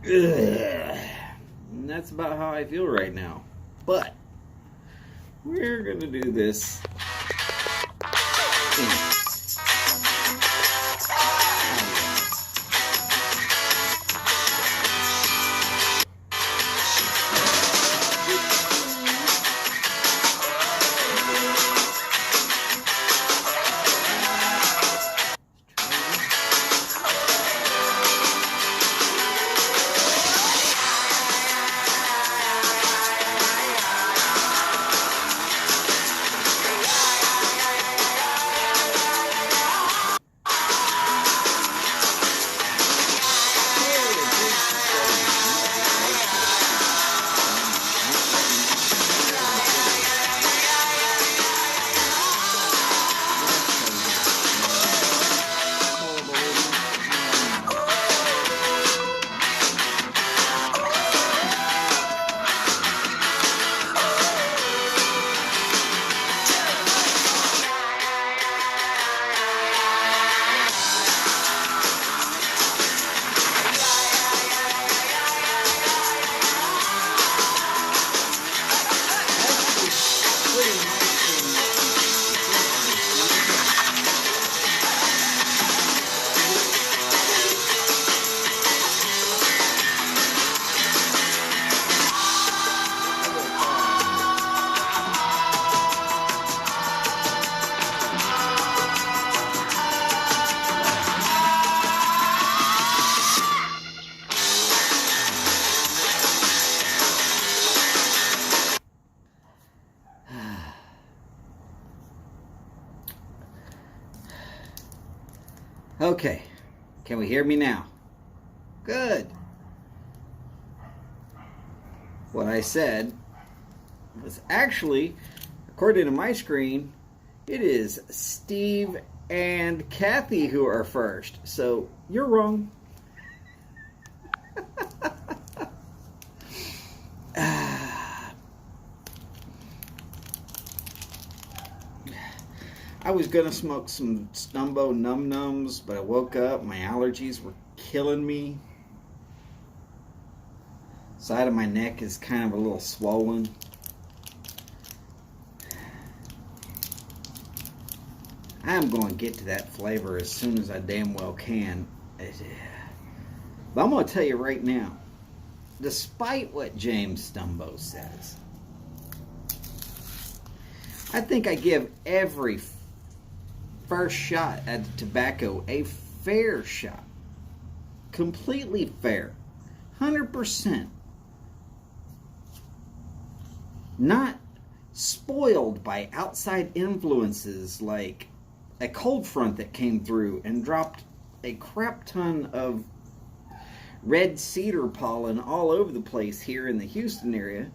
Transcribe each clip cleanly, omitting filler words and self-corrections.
Ugh. And that's about how I feel right now. But we're going to do this. Okay, can we hear me now? Good. What I said was actually, according to my screen, it is Steve and Kathy who are first. So you're wrong. I was gonna smoke some Stumbo Num Nums, but I woke up, my allergies were killing me. Side of my neck is kind of a little swollen. I'm going to get to that flavor as soon as I damn well can. But I'm going to tell you right now, despite what James Stumbo says, I think I give every first shot at tobacco a fair shot. Completely fair. 100%. Not spoiled by outside influences like a cold front that came through and dropped a crap ton of red cedar pollen all over the place here in the Houston area,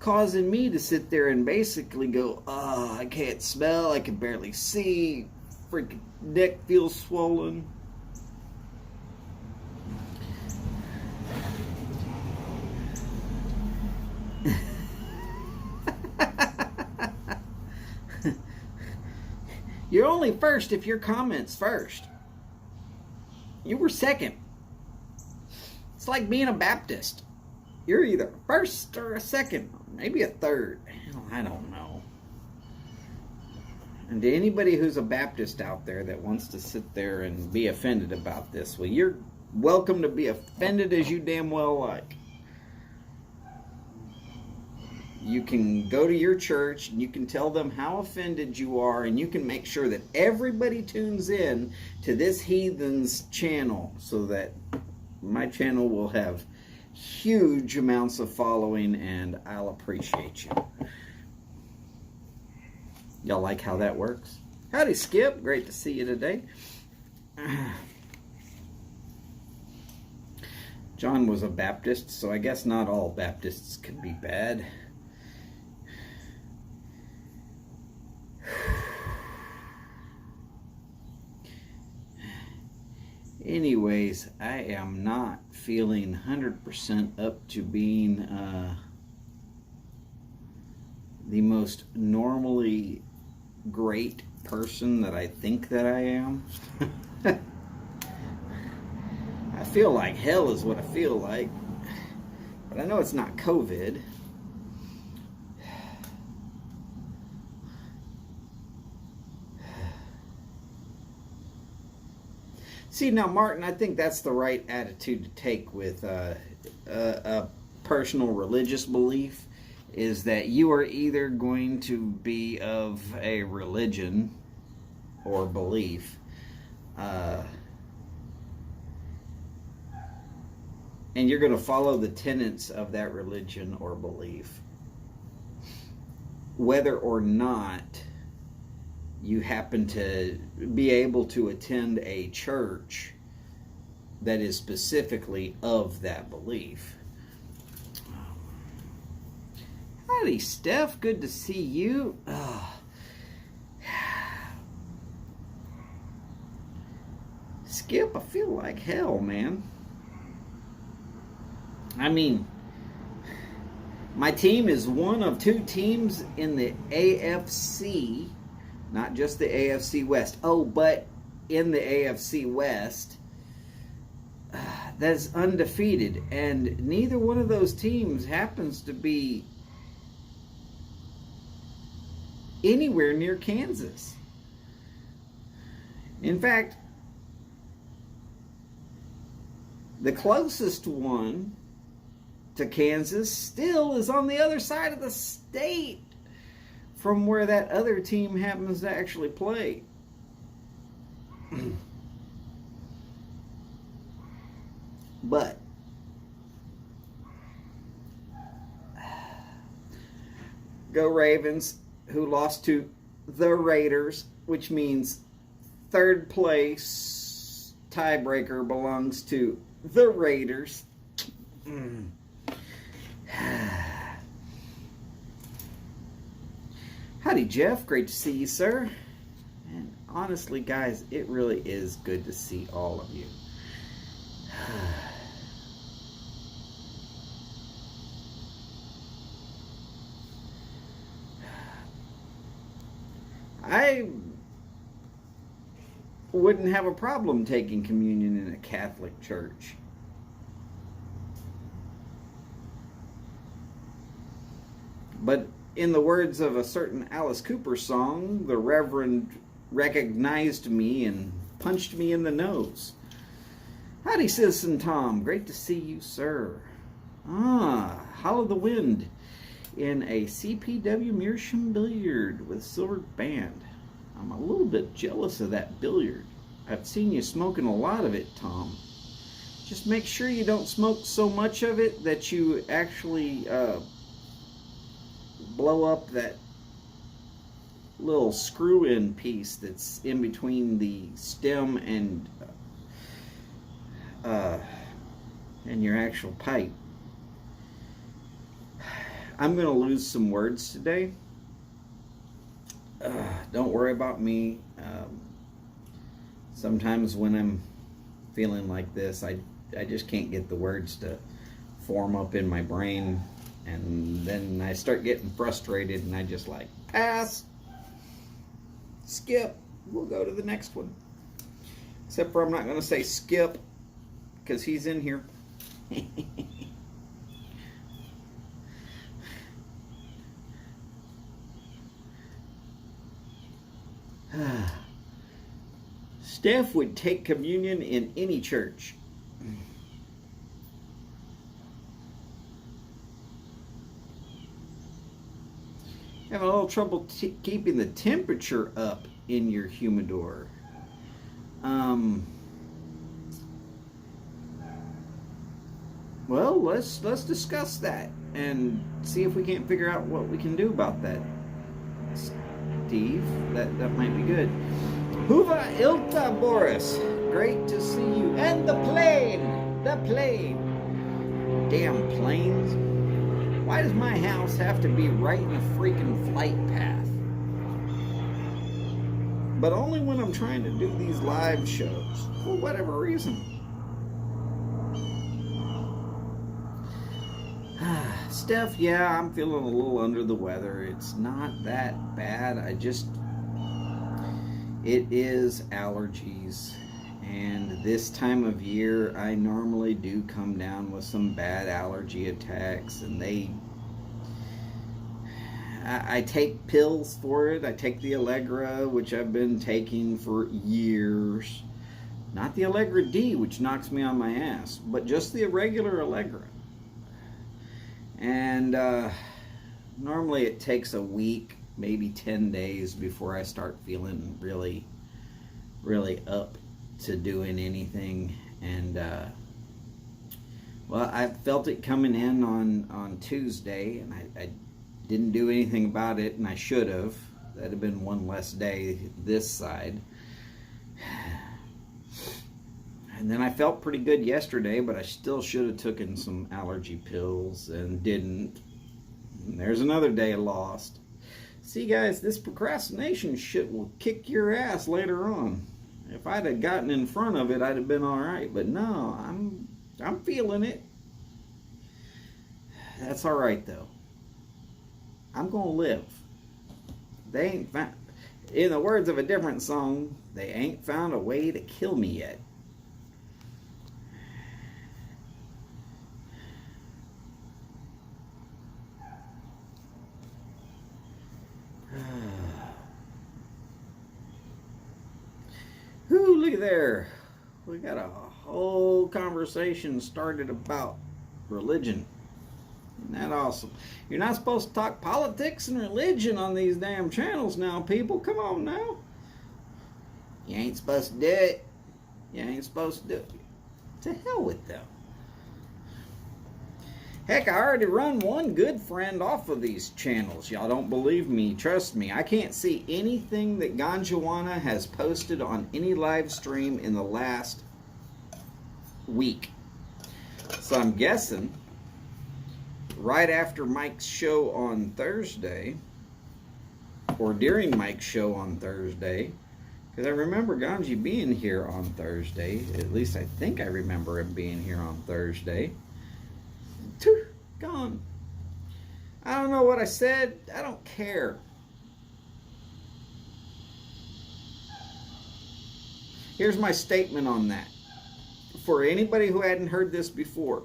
causing me to sit there and basically go, oh, I can't smell, I can barely see, freaking neck feels swollen. You're only first if your comment's first. You were second. It's like being a Baptist. You're either first or a second, maybe a third. Hell, I don't know. And to anybody who's a Baptist out there that wants to sit there and be offended about this, well, you're welcome to be offended as you damn well like. You can go to your church and you can tell them how offended you are, and you can make sure that everybody tunes in to this heathen's channel so that my channel will have huge amounts of following, and I'll appreciate you. Y'all like how that works? Howdy, Skip. Great to see you today. John was a Baptist, so I guess not all Baptists could be bad. Anyways, I am not feeling 100% up to being the most normally great person that I think that I am. I feel like hell is what I feel like. But I know it's not COVID. See, now, Martin, I think that's the right attitude to take with a personal religious belief, is that you are either going to be of a religion or belief, and you're going to follow the tenets of that religion or belief, whether or not you happen to be able to attend a church that is specifically of that belief. Howdy, Steph. Good to see you. Skip, I feel like hell, man. I mean, my team is one of two teams in the AFC, not just the AFC West. Oh, but in the AFC West, that's undefeated. And neither one of those teams happens to be anywhere near Kansas. In fact, the closest one to Kansas still is on the other side of the state from where that other team happens to actually play. But go Ravens, who lost to the Raiders, which means third place tiebreaker belongs to the Raiders. Howdy, Jeff. Great to see you, sir. And honestly, guys, it really is good to see all of you. I wouldn't have a problem taking communion in a Catholic church. But in the words of a certain Alice Cooper song, the Reverend recognized me and punched me in the nose. Howdy, Citizen Tom. Great to see you, sir. Hollow the Wind in a CPW Meerschaum billiard with silver band. I'm a little bit jealous of that billiard. I've seen you smoking a lot of it, Tom. Just make sure you don't smoke so much of it that you actually blow up that little screw-in piece that's in between the stem and your actual pipe. I'm going to lose some words today. Don't worry about me. Sometimes when I'm feeling like this, I just can't get the words to form up in my brain. And then I start getting frustrated and I just like, pass, skip, we'll go to the next one. Except for I'm not going to say skip because he's in here. Steph would take communion in any church. Having a little trouble keeping the temperature up in your humidor. Well, let's discuss that and see if we can't figure out what we can do about that. Steve, that might be good. Huva Ilta Boris, great to see you. And the plane. Damn planes. Why does my house have to be right in a freaking flight path? But only when I'm trying to do these live shows, for whatever reason. Steph, yeah, I'm feeling a little under the weather. It's not that bad. It is allergies. And this time of year, I normally do come down with some bad allergy attacks, and I take pills for it. I take the Allegra, which I've been taking for years. Not the Allegra D, which knocks me on my ass, but just the regular Allegra. And normally it takes a week, maybe 10 days before I start feeling really, really up to doing anything. And well, I felt it coming in on Tuesday, and I didn't do anything about it, and I should have. That'd have been one less day this side. And then I felt pretty good yesterday, but I still should have taken some allergy pills and didn't. And there's another day lost. See, guys, this procrastination shit will kick your ass later on. If I'd have gotten in front of it, I'd have been all right. But no, I'm feeling it. That's all right, though. I'm gonna live. They ain't found, in the words of a different song, they ain't found a way to kill me yet. Ooh, look at there. We got a whole conversation started about religion. Isn't that awesome? You're not supposed to talk politics and religion on these damn channels now, people. Come on now. You ain't supposed to do it. You ain't supposed to do it. To hell with them. Heck, I already run one good friend off of these channels. Y'all don't believe me. Trust me. I can't see anything that Ganjawana has posted on any live stream in the last week. So I'm guessing right after Mike's show on Thursday, or during Mike's show on Thursday, because I remember Ganji being here on Thursday. At least I think I remember him being here on Thursday. Gone. I don't know what I said. I don't care. Here's my statement on that. For anybody who hadn't heard this before,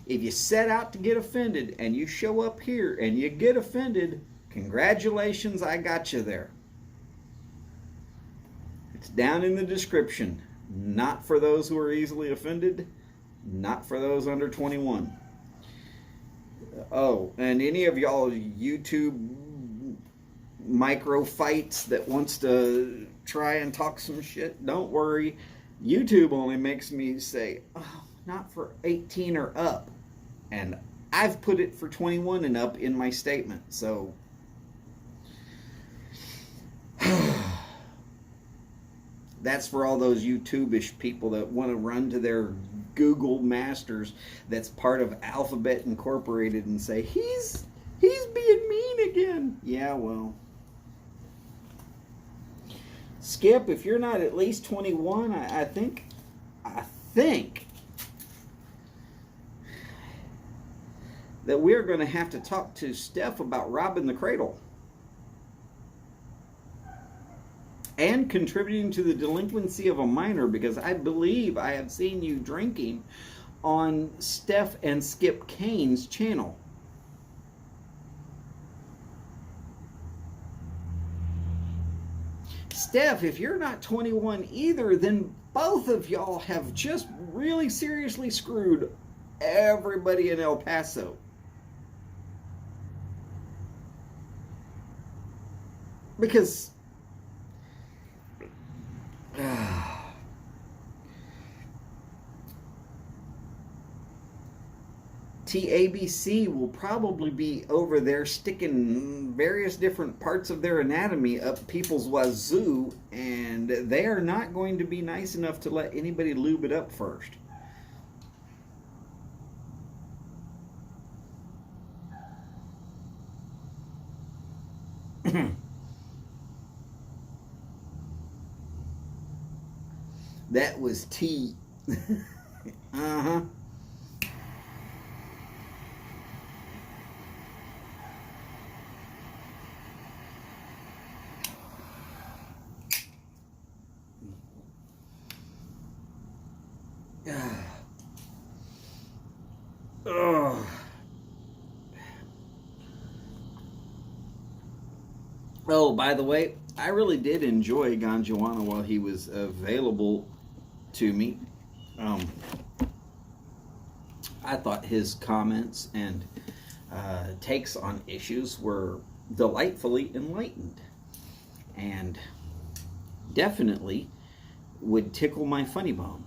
if you set out to get offended and you show up here and you get offended, congratulations, I got you there. It's down in the description. Not for those who are easily offended, not for those under 21. Oh, and any of y'all YouTube micro fights that wants to try and talk some shit, don't worry. YouTube only makes me say, oh, not for 18 or up. And I've put it for 21 and up in my statement. So that's for all those YouTube-ish people that want to run to their Google Masters that's part of Alphabet Incorporated and say, he's being mean again. Yeah, well. Skip, if you're not at least 21, I think that we're going to have to talk to Steph about robbing the cradle and contributing to the delinquency of a minor, because I believe I have seen you drinking on Steph and Skip Kane's channel. Steph, if you're not 21 either, then both of y'all have just really seriously screwed everybody in El Paso. Because TABC will probably be over there sticking various different parts of their anatomy up people's wazoo, and they are not going to be nice enough to let anybody lube it up first. That was T. Uh-huh. Ugh. Oh, by the way, I really did enjoy Ganjuana while he was available to me. I thought his comments and takes on issues were delightfully enlightened and definitely would tickle my funny bone.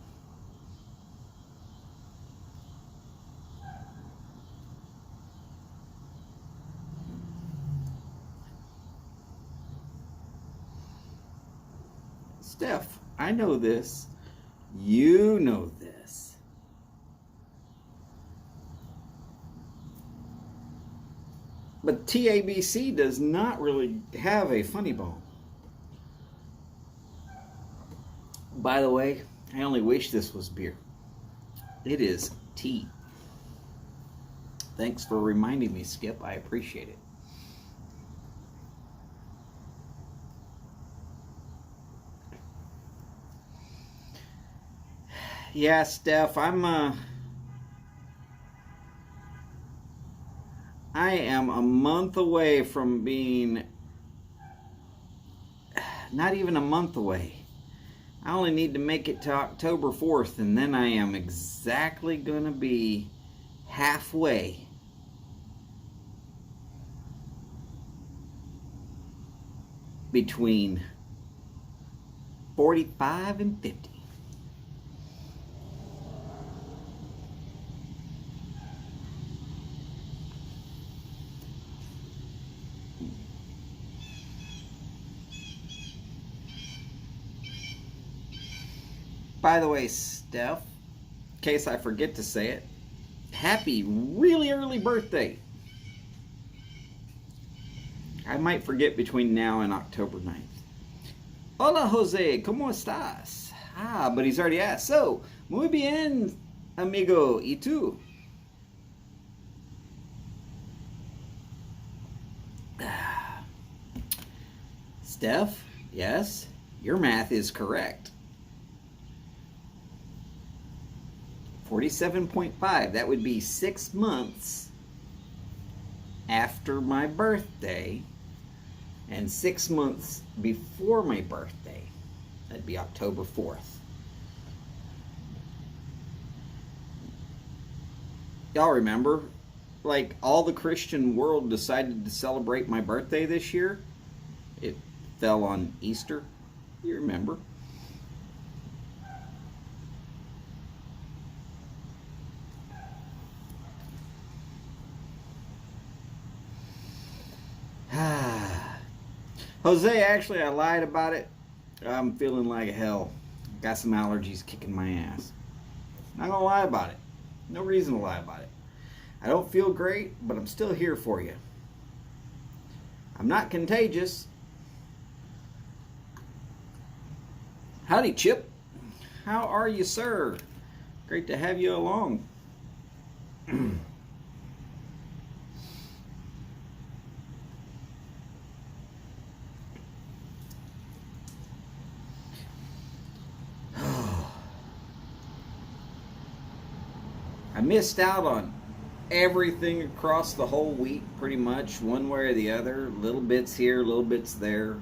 Steph, I know this. You know this. But TABC does not really have a funny bone. By the way, I only wish this was beer. It is tea. Thanks for reminding me, Skip. I appreciate it. Yeah, Steph, I am a month away from being, not even a month away. I only need to make it to October 4th, and then I am exactly going to be halfway between 45 and 50. By the way, Steph, in case I forget to say it, happy really early birthday. I might forget between now and October 9th. Hola, Jose, ¿cómo estás? Ah, but he's already asked. So, muy bien, amigo, ¿y tú? Steph, yes, your math is correct. 47.5, that would be 6 months after my birthday and 6 months before my birthday. That'd be October 4th. Y'all remember, like, all the Christian world decided to celebrate my birthday this year? It fell on Easter. You remember. Jose, actually, I lied about it. I'm feeling like hell. Got some allergies kicking my ass. Not gonna lie about it. No reason to lie about it. I don't feel great, but I'm still here for you. I'm not contagious. Howdy, Chip. How are you, sir? Great to have you along. I missed out on everything across the whole week, pretty much, one way or the other. Little bits here, little bits there.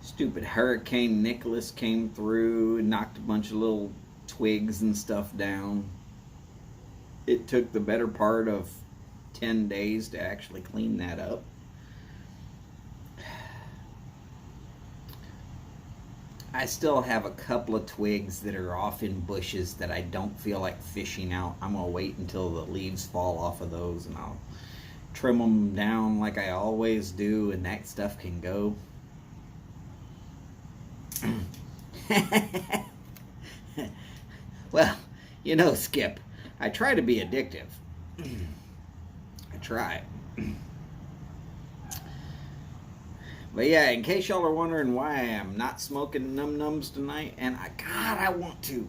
Stupid Hurricane Nicholas came through and knocked a bunch of little twigs and stuff down. It took the better part of 10 days to actually clean that up. I still have a couple of twigs that are off in bushes that I don't feel like fishing out. I'm going to wait until the leaves fall off of those and I'll trim them down like I always do, and that stuff can go. Well, you know, Skip, I try to be addictive. I try. But yeah, in case y'all are wondering why I am not smoking num-nums tonight, and God, I want to.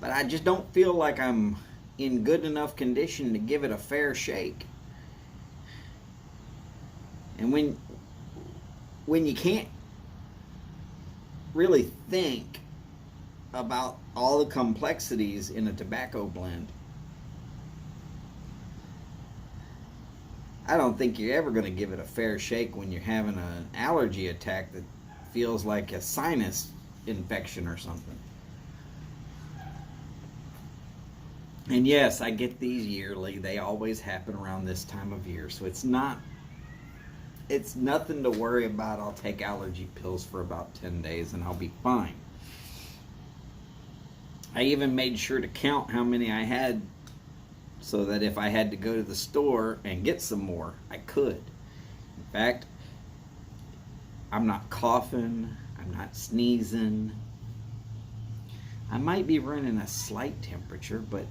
But I just don't feel like I'm in good enough condition to give it a fair shake. And when you can't really think about all the complexities in a tobacco blend. I don't think you're ever going to give it a fair shake when you're having an allergy attack that feels like a sinus infection or something. And yes, I get these yearly. They always happen around this time of year. So it's nothing to worry about. I'll take allergy pills for about 10 days and I'll be fine. I even made sure to count how many I had so that if I had to go to the store and get some more, I could. In fact, I'm not coughing, I'm not sneezing. I might be running a slight temperature, but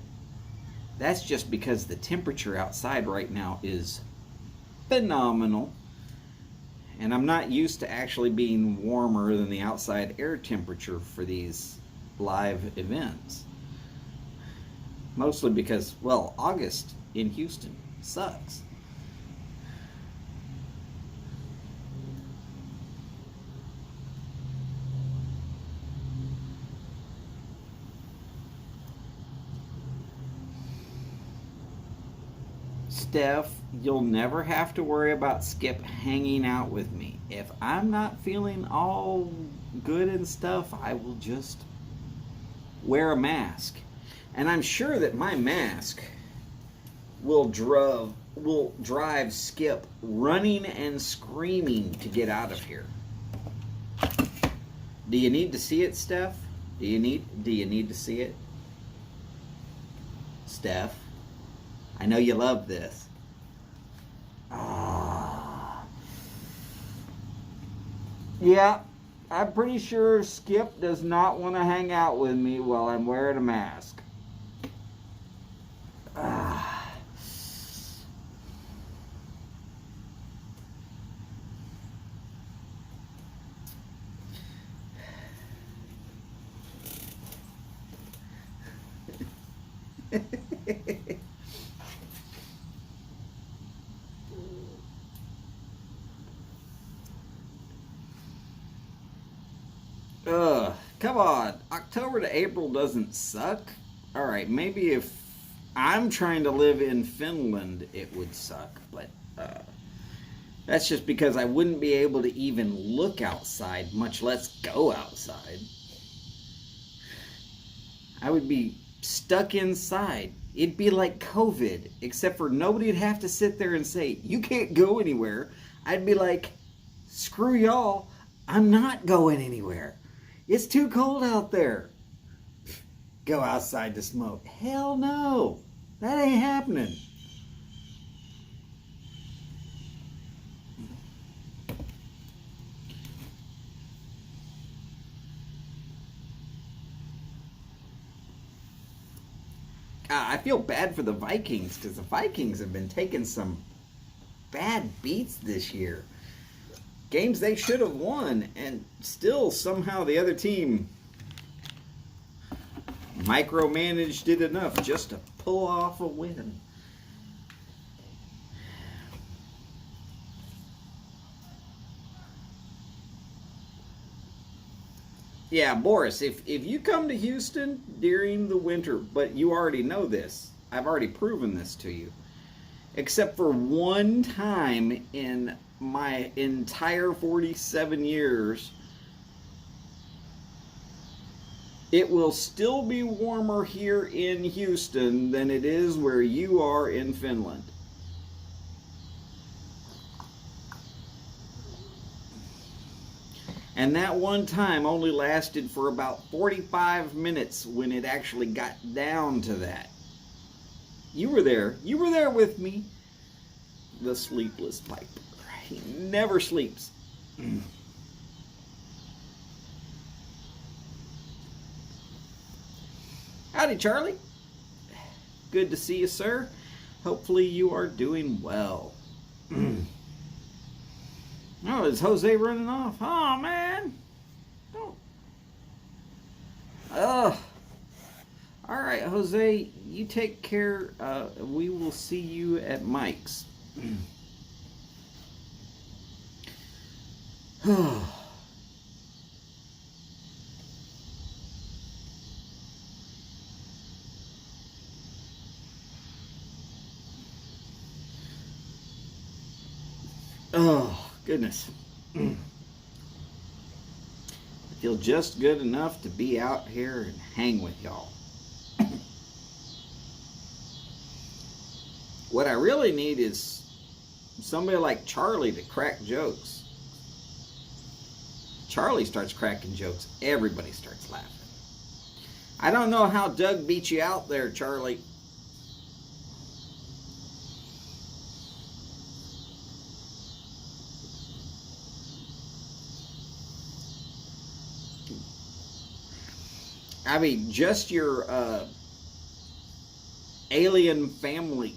that's just because the temperature outside right now is phenomenal. And I'm not used to actually being warmer than the outside air temperature for these live events. Mostly because, well, August in Houston sucks. Steph, you'll never have to worry about Skip hanging out with me. If I'm not feeling all good and stuff, I will just wear a mask. And I'm sure that my mask will drive Skip running and screaming to get out of here. Do you need to see it, Steph? Do you need to see it? Steph, I know you love this. Yeah, I'm pretty sure Skip does not want to hang out with me while I'm wearing a mask. Come on. October to April doesn't suck. Alright, maybe if I'm trying to live in Finland, it would suck. But that's just because I wouldn't be able to even look outside, much less go outside. I would be stuck inside. It'd be like COVID, except for nobody'd have to sit there and say, you can't go anywhere. I'd be like, screw y'all, I'm not going anywhere. It's too cold out there. Go outside to smoke. Hell no. That ain't happening. I feel bad for the Vikings because the Vikings have been taking some bad beats this year. Games they should have won, and still somehow the other team micromanaged it enough just to pull off a win. Yeah, Boris, if you come to Houston during the winter, but you already know this, I've already proven this to you, except for one time in my entire 47 years, it will still be warmer here in Houston than it is where you are in Finland. And that one time only lasted for about 45 minutes when it actually got down to that. You were there. You were there with me. The sleepless piper. He never sleeps. Howdy, Charlie. Good to see you, sir. Hopefully you are doing well. Oh, is Jose running off? Oh, man. Don't. Ugh. All right, Jose, you take care. We will see you at Mike's. Oh, goodness. I feel just good enough to be out here and hang with y'all. What I really need is somebody like Charlie to crack jokes. Charlie starts cracking jokes, everybody starts laughing. I don't know how Doug beat you out there, Charlie. I mean, just your alien family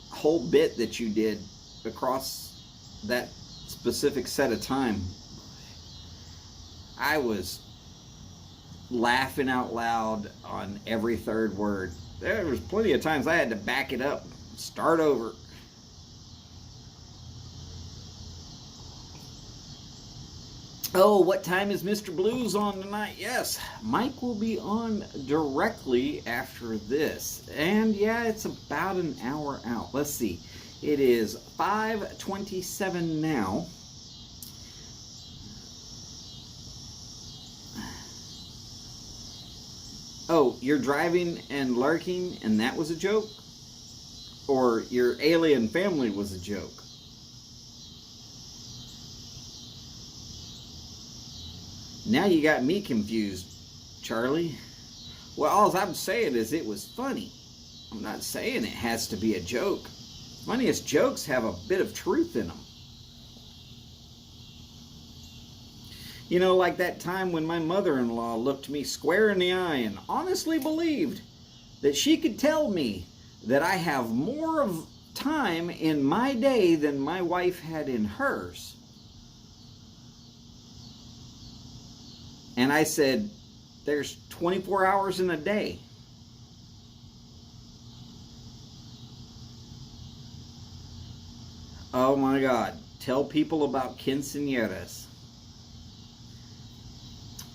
whole bit that you did across that specific set of time, I was laughing out loud on every third word. There was plenty of times I had to back it up, start over. Oh, what time is Mr. Blues on tonight? Yes, Mike will be on directly after this. And yeah, it's about an hour out. Let's see. It is 5:27 now. Oh, you're driving and lurking and that was a joke? Or your alien family was a joke? Now you got me confused, Charlie. Well, all I'm saying is it was funny. I'm not saying it has to be a joke. Funniest jokes have a bit of truth in them. You know, like that time when my mother-in-law looked me square in the eye and honestly believed that she could tell me that I have more of time in my day than my wife had in hers. And I said, there's 24 hours in a day. Oh my God. Tell people about quinceañeras.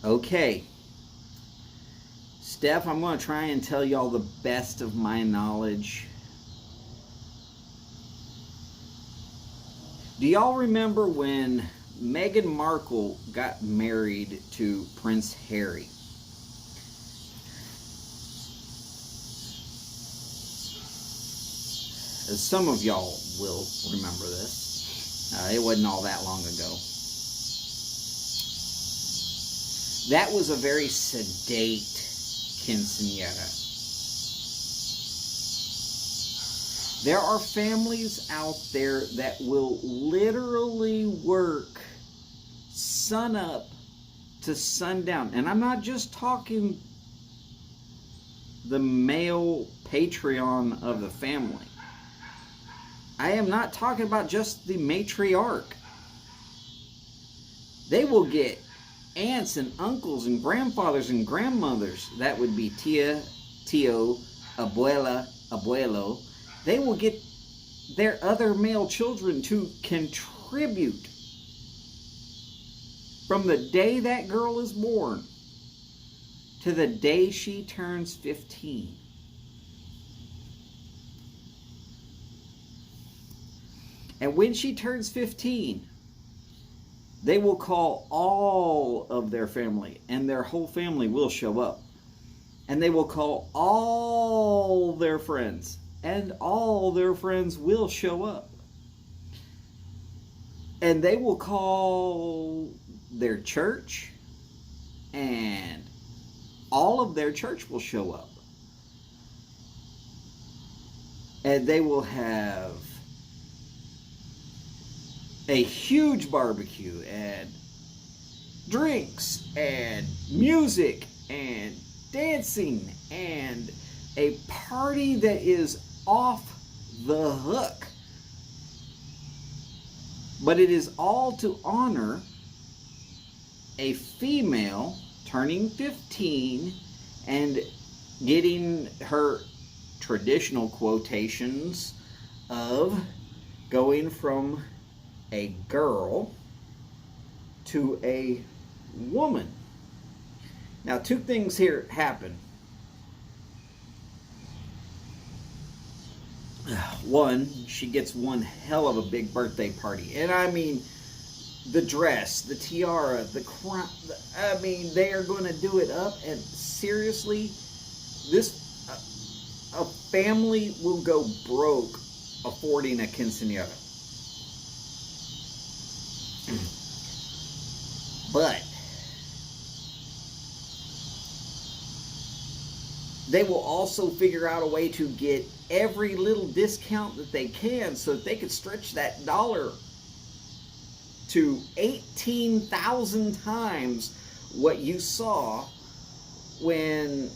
Okay. Steph, I'm going to try and tell y'all the best of my knowledge. Do y'all remember when Meghan Markle got married to Prince Harry? As some of y'all will remember this. It wasn't all that long ago. That was a very sedate quinceañera. There are families out there that will literally work sun up to sundown. And I'm not just talking the male patriarch of the family. I am not talking about just the matriarch. They will get aunts and uncles and grandfathers and grandmothers. That would be tia, tio, abuela, abuelo. They will get their other male children to contribute from the day that girl is born to the day she turns 15. And when she turns 15, they will call all of their family, and their whole family will show up. And they will call all their friends, and all their friends will show up. And they will call their church, and all of their church will show up. And they will have a huge barbecue and drinks and music and dancing and a party that is off the hook. But it is all to honor a female turning 15 and getting her traditional quotations of going from a girl to a woman. Now, two things here happen. One, she gets one hell of a big birthday party. And I mean, the dress, the tiara, the crown. I mean, they are going to do it up. And seriously, a family will go broke affording a quinceañera. But they will also figure out a way to get every little discount that they can so that they could stretch that dollar to 18,000 times what you saw when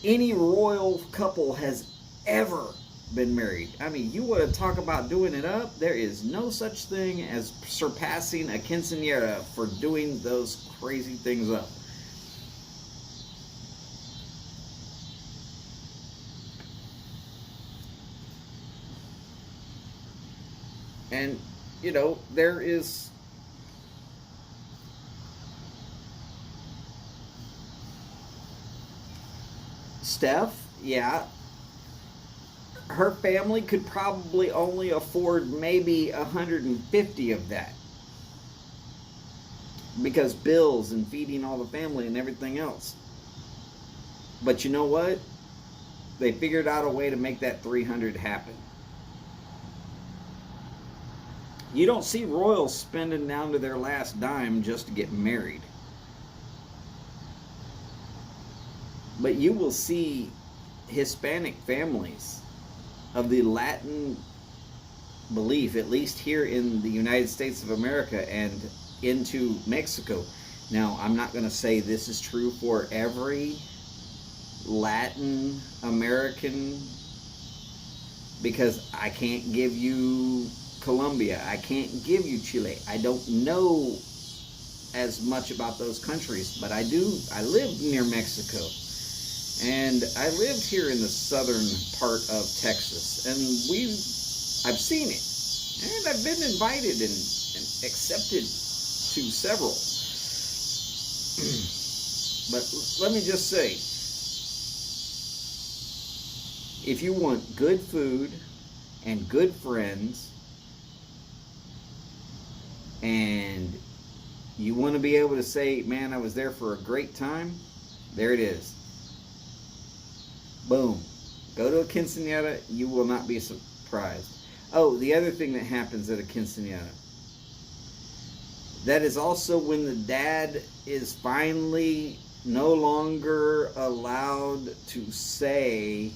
any royal couple has ever been married. I mean, you want to talk about doing it up? There is no such thing as surpassing a quinceañera for doing those crazy things up. And, you know, there is Steph, yeah, her family could probably only afford maybe 150 of that. Because bills and feeding all the family and everything else. But you know what? They figured out a way to make that 300 happen. You don't see royals spending down to their last dime just to get married. But you will see Hispanic families of the Latin belief, at least here in the United States of America and into Mexico. Now, I'm not going to say this is true for every Latin American, because I can't give you Colombia, I can't give you Chile. I don't know as much about those countries, but I live near Mexico. And I lived here in the southern part of Texas, and I've seen it, and I've been invited and accepted to several. But let me just say, if you want good food and good friends, and you want to be able to say, man, I was there for a great time, there it is. Boom. Go to a quinceañera, you will not be surprised. Oh, the other thing that happens at a quinceañera, that is also when the dad is finally no longer allowed to say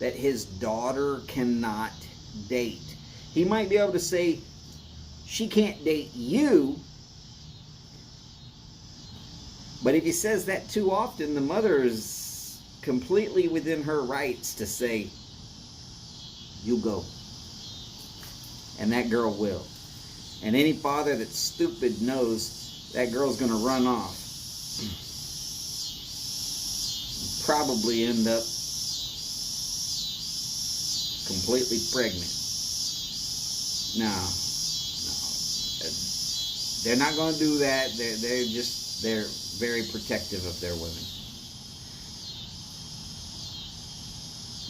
that his daughter cannot date. He might be able to say, she can't date you, but if he says that too often, the mother is completely within her rights to say, you go. And that girl will. And any father that's stupid knows that girl's going to run off. Probably end up completely pregnant. No. They're not going to do that. They're very protective of their women.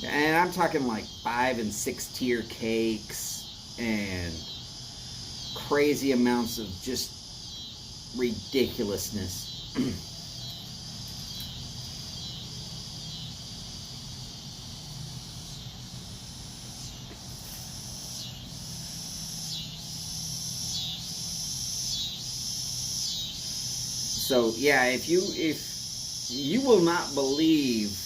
And I'm talking like 5 and 6 tier cakes and crazy amounts of just ridiculousness. So yeah, if you will not believe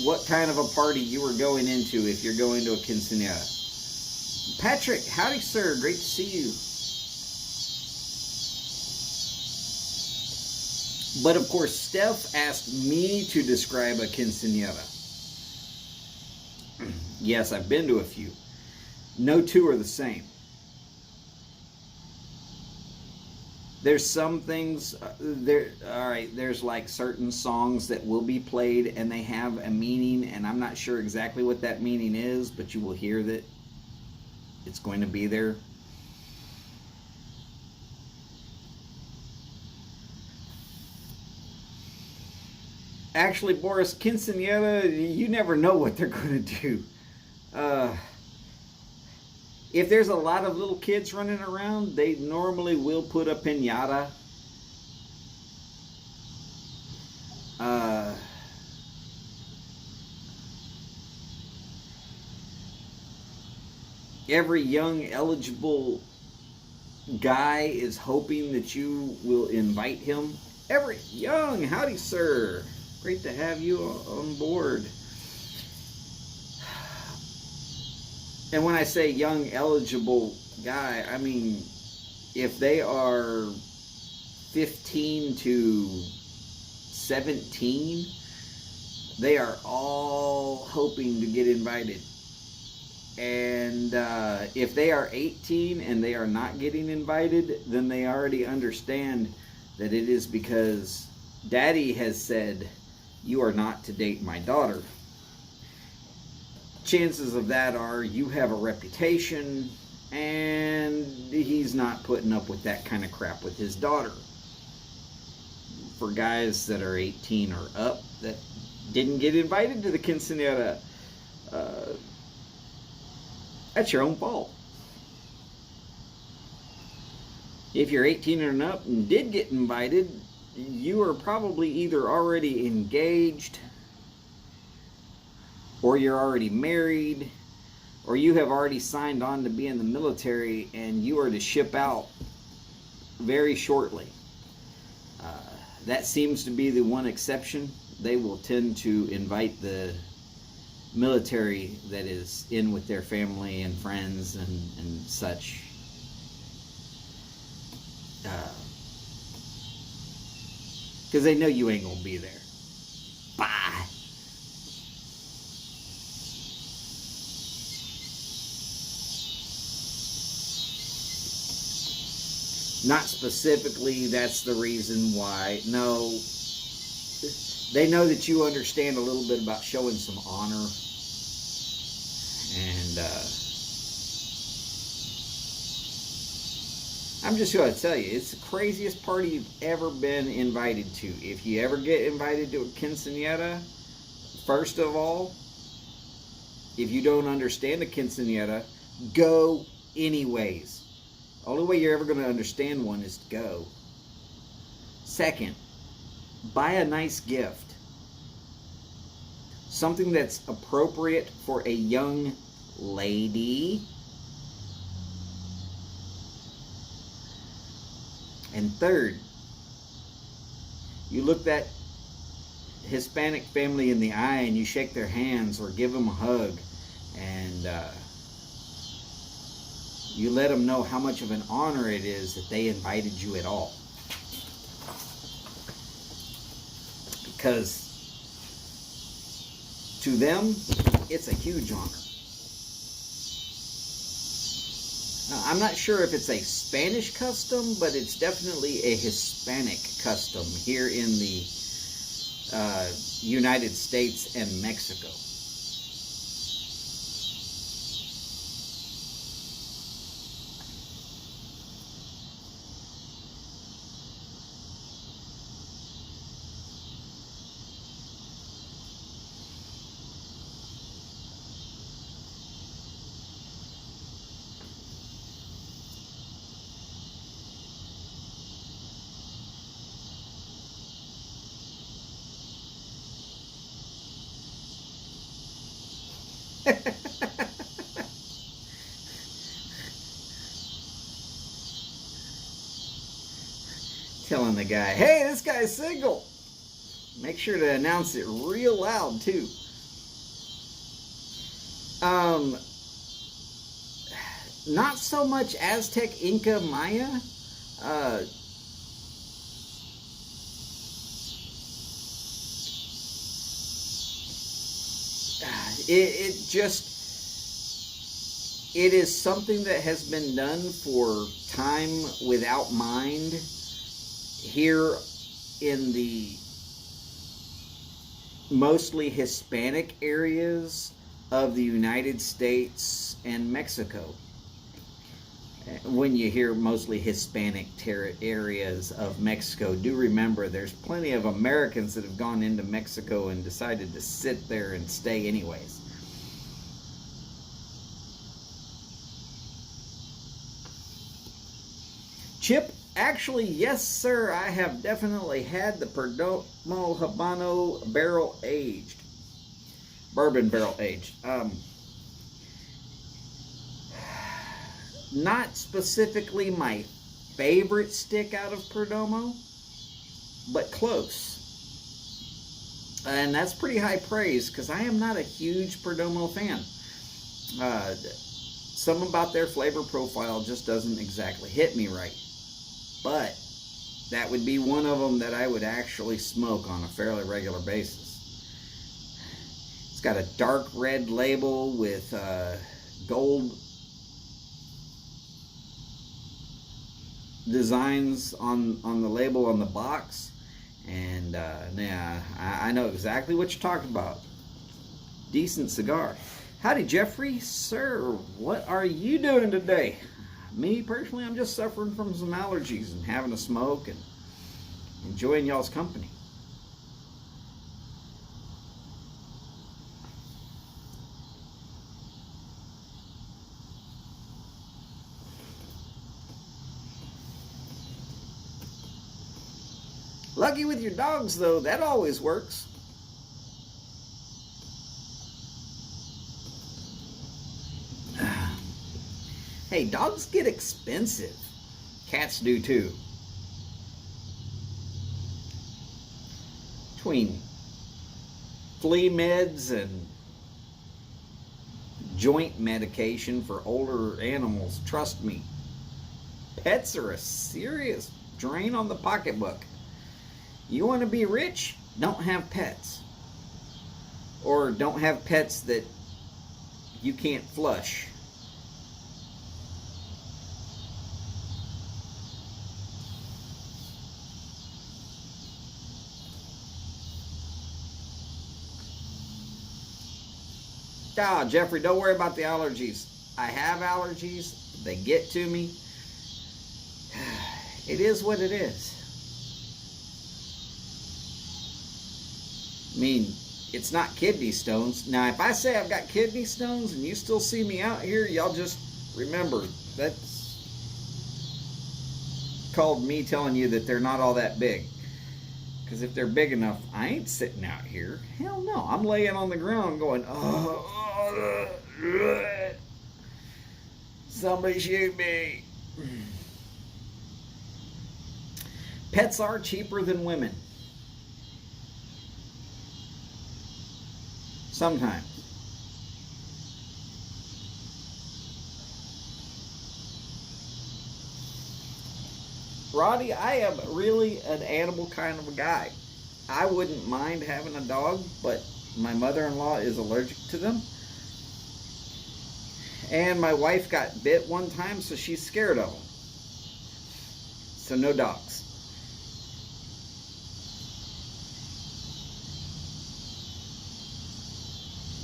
what kind of a party you are going into if you're going to a quinceañera. Patrick, howdy sir, great to see you. But of course, Steph asked me to describe a quinceañera. Yes, I've been to a few. No two are the same. There's some things, there's like certain songs that will be played and they have a meaning, and I'm not sure exactly what that meaning is, but you will hear that it's going to be there. Actually, Boris, quinceañera, you never know what they're going to do. Uh, if there's a lot of little kids running around, they normally will put a piñata. Uh, every young eligible guy is hoping that you will invite him. Every young, howdy sir, great to have you on board. And when I say young eligible guy, I mean if they are 15 to 17, they are all hoping to get invited. And if they are 18 and they are not getting invited, then they already understand that it is because daddy has said, you are not to date my daughter. Chances of that are you have a reputation and he's not putting up with that kind of crap with his daughter. For guys that are 18 or up that didn't get invited to the quinceañera, that's your own fault. If you're 18 and up and did get invited, you are probably either already engaged, or you're already married, or you have already signed on to be in the military and you are to ship out very shortly. That seems to be the one exception. They will tend to invite the military that is in with their family and friends and such. Because they know you ain't gonna be there. Bye. Not specifically that's the reason why. No, they know that you understand a little bit about showing some honor. And I'm just going to tell you, it's the craziest party you've ever been invited to. If you ever get invited to a quinceañera, first of all, if you don't understand a quinceañera, go anyways. The only way you're ever going to understand one is to go. Second, buy a nice gift. Something that's appropriate for a young lady. And third, you look that Hispanic family in the eye and you shake their hands or give them a hug, and you let them know how much of an honor it is that they invited you at all. Because to them, it's a huge honor. Now, I'm not sure if it's a Spanish custom, but it's definitely a Hispanic custom here in the United States and Mexico. Telling the guy, hey, this guy's single. Make sure to announce it real loud too. Not so much Aztec, Inca, Maya. It is something that has been done for time without mind here in the mostly Hispanic areas of the United States and Mexico. when you hear mostly Hispanic areas of Mexico, do remember there's plenty of Americans that have gone into Mexico and decided to sit there and stay anyways. Chip, actually, yes, sir. I have definitely had the Perdomo Habano barrel aged, bourbon barrel aged. Not specifically my favorite stick out of Perdomo, but close. And that's pretty high praise because I am not a huge Perdomo fan. Something about their flavor profile just doesn't exactly hit me right. But that would be one of them that I would actually smoke on a fairly regular basis. It's got a dark red label with gold designs on the label on the box, and yeah, I know exactly what you're talking about. Decent cigar. Howdy, Jeffrey, sir. What are you doing today? Me personally, I'm just suffering from some allergies and having a smoke and enjoying y'all's company. Lucky with your dogs, though. That always works. Hey, dogs get expensive. Cats do, too. Between flea meds and joint medication for older animals, trust me, pets are a serious drain on the pocketbook. You want to be rich? Don't have pets. Or don't have pets that you can't flush. Ah, Jeffrey, don't worry about the allergies. I have allergies. They get to me. It is what it is. I mean, it's not kidney stones. Now, if I say I've got kidney stones and you still see me out here, y'all just remember, that's called me telling you that they're not all that big. Because if they're big enough, I ain't sitting out here. Hell no. I'm laying on the ground going, somebody shoot me. Pets are cheaper than women. Sometimes. Roddy, I am really an animal kind of a guy. I wouldn't mind having a dog, but my mother-in-law is allergic to them. And my wife got bit one time, so she's scared of them. So no dogs.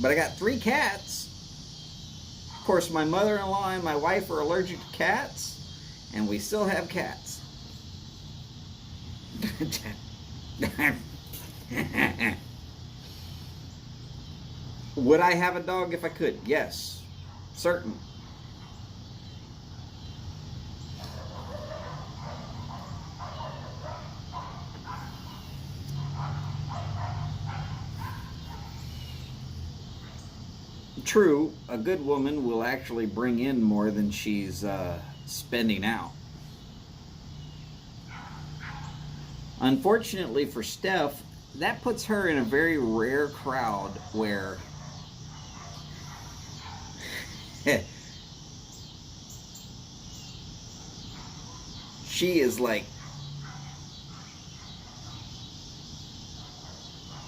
But I got 3 cats. Of course, my mother-in-law and my wife are allergic to cats, and we still have cats. Would I have a dog if I could? Yes, certain. True, a good woman will actually bring in more than she's spending out. Unfortunately for Steph, that puts her in a very rare crowd where she is like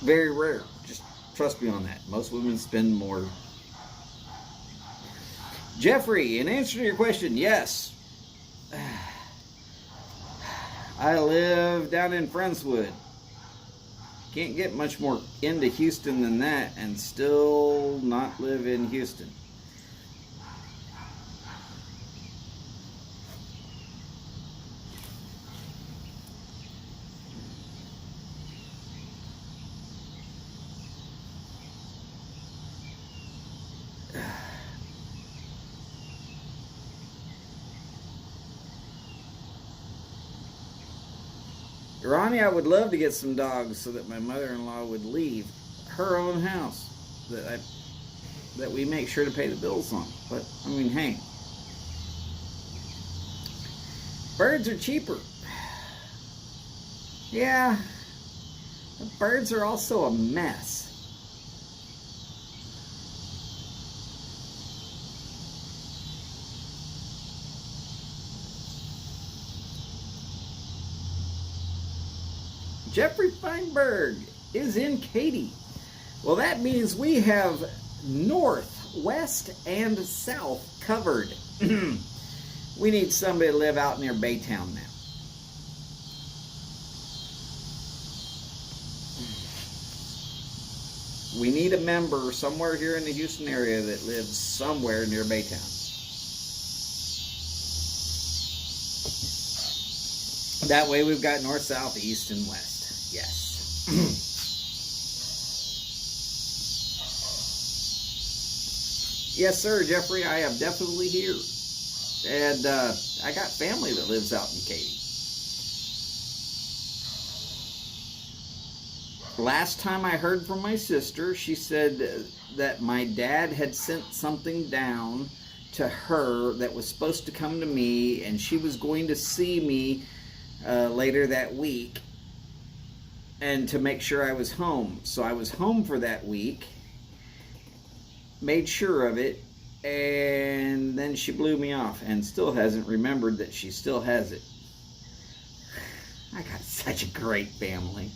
very rare. Just trust me on that. Most women spend more. Jeffrey, in answer to your question, yes. I live down in Friendswood. Can't get much more into Houston than that and still not live in Houston. Ronnie, I would love to get some dogs so that my mother-in-law would leave her own house that we make sure to pay the bills on. But I mean, hey, birds are cheaper. Yeah, but birds are also a mess. Jeffrey Feinberg is in Katy. Well, that means we have north, west, and south covered. We need somebody to live out near Baytown now. We need a member somewhere here in the Houston area that lives somewhere near Baytown. That way we've got north, south, east, and west. Yes. Yes, sir, Jeffrey, I am definitely here. And I got family that lives out in Katy. Last time I heard from my sister, she said that my dad had sent something down to her that was supposed to come to me, and she was going to see me later that week and to make sure I was home. So I was home for that week, made sure of it, and then she blew me off and still hasn't remembered that she still has it. I got such a great family.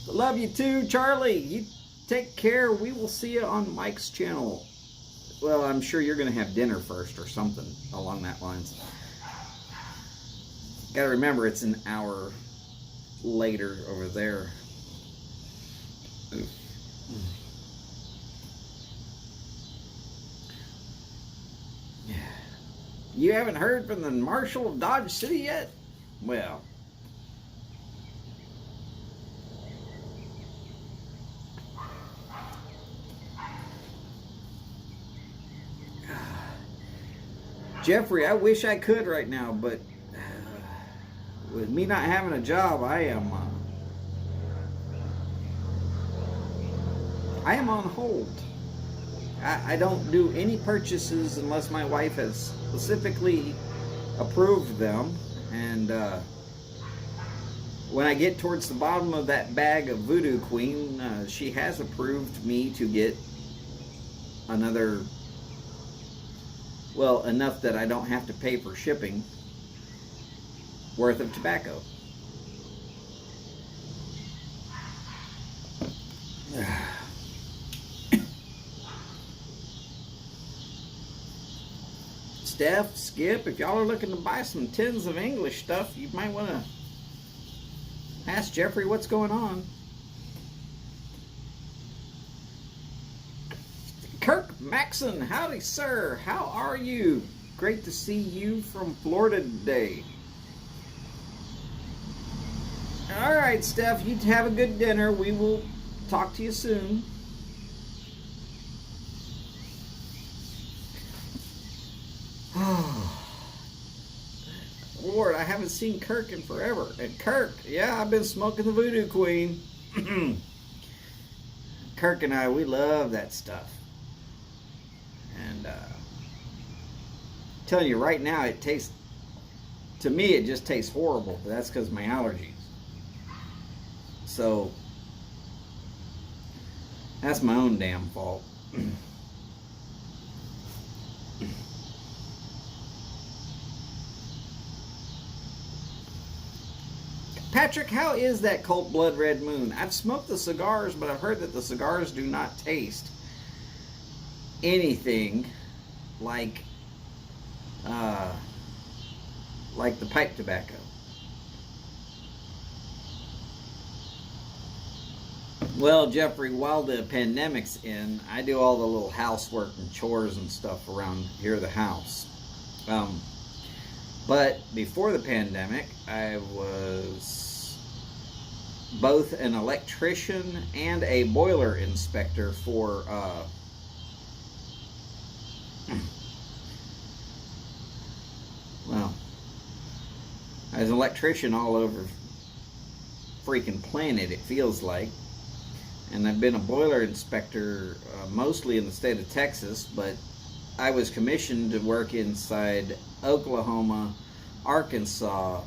Love you too, Charlie. You take care. We will see you on Mike's channel. Well, I'm sure you're going to have dinner first or something along that lines. Got to remember, it's an hour later over there. You haven't heard from the Marshal of Dodge City yet? Well, Jeffrey, I wish I could right now, but with me not having a job, I am on hold. I don't do any purchases unless my wife has specifically approved them. And when I get towards the bottom of that bag of Voodoo Queen, she has approved me to get another, well, enough that I don't have to pay for shipping, worth of tobacco. Steph, Skip, if y'all are looking to buy some tins of English stuff, you might want to ask Jeffrey what's going on. Kirk Maxon, howdy sir, how are you? Great to see you from Florida today. Alright Steph, you have a good dinner. We will talk to you soon. Lord, I haven't seen Kirk in forever. And Kirk, yeah, I've been smoking the Voodoo Queen. Kirk and I, we love that stuff. And I'm telling you right now, it tastes, to me, it just tastes horrible. But that's because of my allergies. So, that's my own damn fault. Patrick, how is that Cold Blood Red Moon? I've smoked the cigars, but I've heard that the cigars do not taste anything like the pipe tobacco. Well, Jeffrey, while the pandemic's in, I do all the little housework and chores and stuff around here, the house. But before the pandemic, I was both an electrician and a boiler inspector for well, As an electrician all over freaking planet, it feels like. And I've been a boiler inspector mostly in the state of Texas, but I was commissioned to work inside Oklahoma, Arkansas,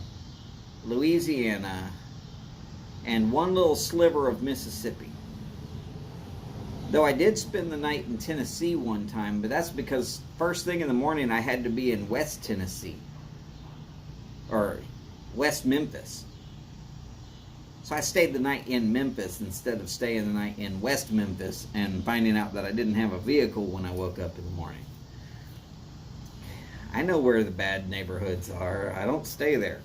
Louisiana, and one little sliver of Mississippi. Though I did spend the night in Tennessee one time, but that's because first thing in the morning I had to be in West Tennessee, or West Memphis. So I stayed the night in Memphis instead of staying the night in West Memphis and finding out that I didn't have a vehicle when I woke up in the morning. I know where the bad neighborhoods are. I don't stay there.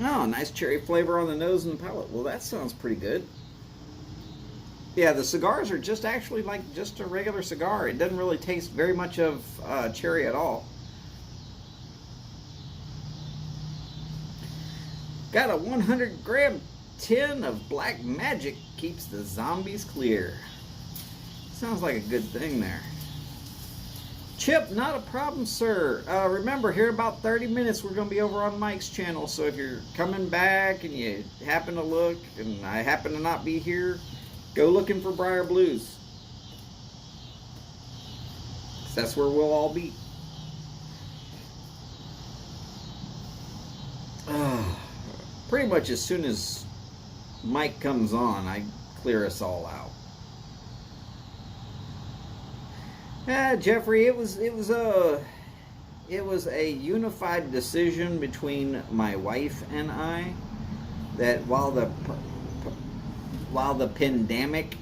Oh, nice cherry flavor on the nose and the palate. Well, that sounds pretty good. Yeah, the cigars are just actually like just a regular cigar. It doesn't really taste very much of cherry at all. Got a 100-gram tin of Black Magic. Keeps the zombies clear. Sounds like a good thing there. Chip, not a problem, sir. Remember, here in about 30 minutes, we're going to be over on Mike's channel. So if you're coming back and you happen to look and I happen to not be here, go looking for Briar Blues. That's where we'll all be. Pretty much as soon as Mike comes on, I clear us all out. Jeffrey, it was a unified decision between my wife and I that while the pandemic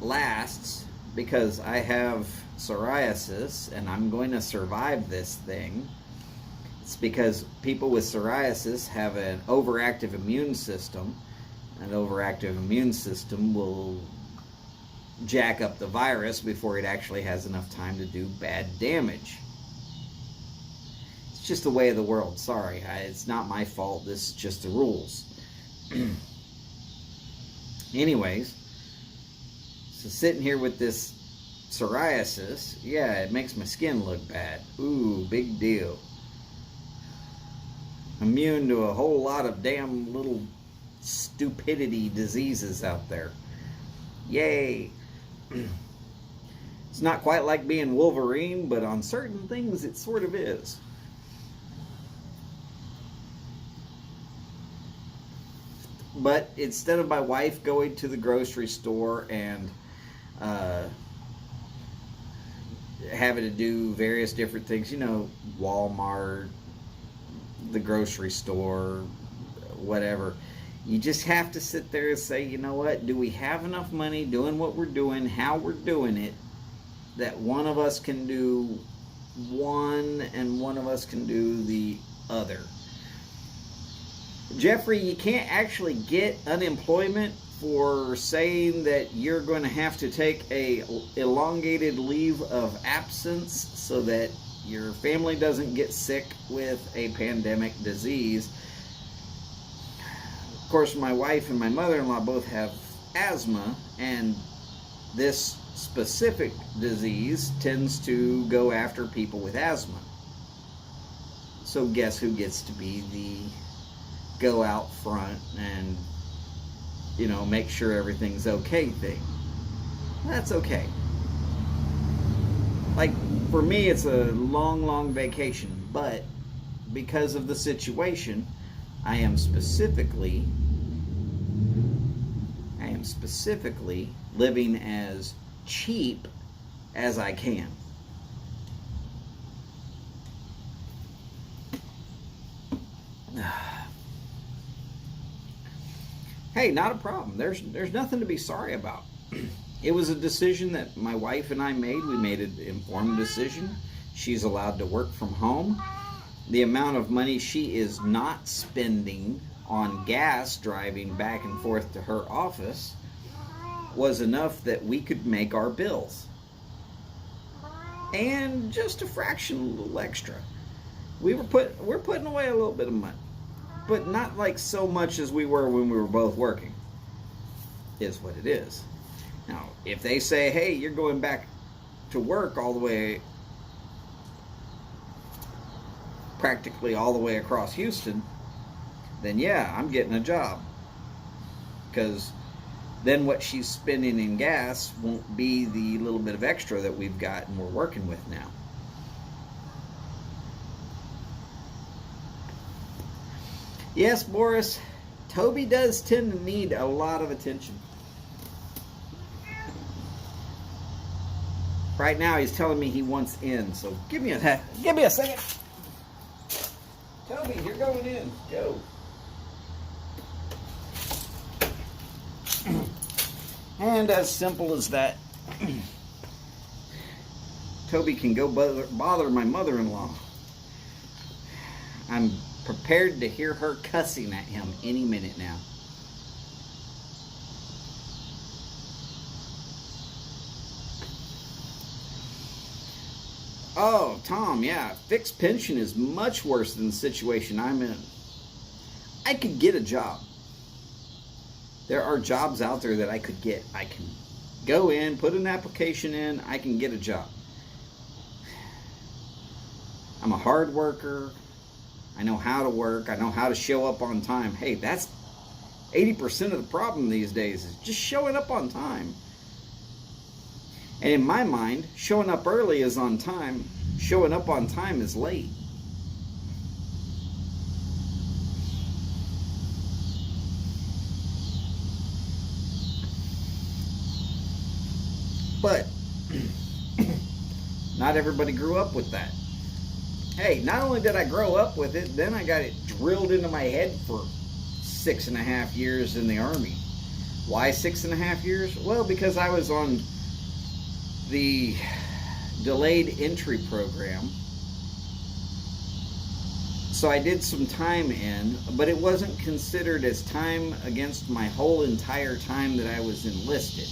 lasts, because I have psoriasis and I'm going to survive this thing. It's because people with psoriasis have an overactive immune system. An overactive immune system will jack up the virus before it actually has enough time to do bad damage. It's just the way of the world. Sorry, it's not my fault. This is just the rules. Anyways, so sitting here with this psoriasis, yeah, it makes my skin look bad. Ooh, big deal. Immune to a whole lot of damn little stupidity diseases out there. Yay. It's not quite like being Wolverine, but on certain things it sort of is. But instead of my wife going to the grocery store and having to do various different things, you know, Walmart, the grocery store, whatever, you just have to sit there and say, you know what, do we have enough money doing what we're doing, how we're doing it, that one of us can do one and one of us can do the other. Jeffrey, you can't actually get unemployment for saying that you're going to have to take a elongated leave of absence so that your family doesn't get sick with a pandemic disease. Of course, my wife and my mother-in-law both have asthma, and this specific disease tends to go after people with asthma. So guess who gets to be the go out front and, you know, make sure everything's okay thing? That's okay. Like, for me, it's a long vacation, but because of the situation, I am specifically living as cheap as I can. Hey, not a problem. There's nothing to be sorry about. It was a decision that my wife and I made. We made an informed decision. She's allowed to work from home. The amount of money she is not spending on gas driving back and forth to her office was enough that we could make our bills. And just a fraction, a little extra. We're putting away a little bit of money. but not like so much as we were when we were both working, is what it is. Now, if they say, hey, you're going back to work practically all the way across Houston, then yeah, I'm getting a job. Because then what she's spending in gas won't be the little bit of extra that we've got and we're working with now. Yes, Boris, Toby does tend to need a lot of attention. Right now he's telling me he wants in, so give me a second. Toby, you're going in. Go. And as simple as that, Toby can go bother my mother-in-law. I'm prepared to hear her cussing at him any minute now. Oh, Tom, yeah, fixed pension is much worse than the situation I'm in. I could get a job. There are jobs out there that I could get. I can go in, put an application in, I can get a job. I'm a hard worker. I know how to work. I know how to show up on time. Hey, that's 80% of the problem these days is just showing up on time. And in my mind, showing up early is on time. Showing up on time is late. But not everybody grew up with that. Hey, not only did I grow up with it, then I got it drilled into my head for 6.5 years in the Army. Why 6.5 years? Well, because I was on the delayed entry program. So I did some time in, but it wasn't considered as time against my whole entire time that I was enlisted.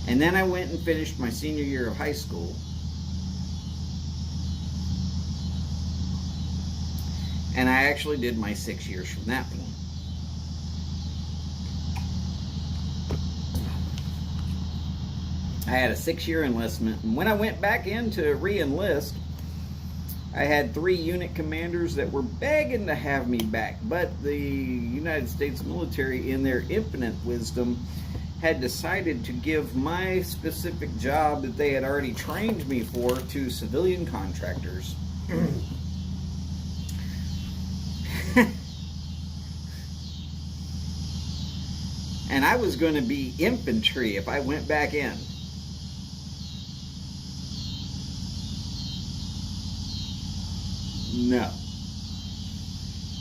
And then I went and finished my senior year of high school. And I actually did my 6 years from that point. I had a 6-year enlistment, and when I went back in to re-enlist, I had 3 unit commanders that were begging to have me back, but the United States military, in their infinite wisdom, had decided to give my specific job that they had already trained me for to civilian contractors. And I was going to be infantry if I went back in. No.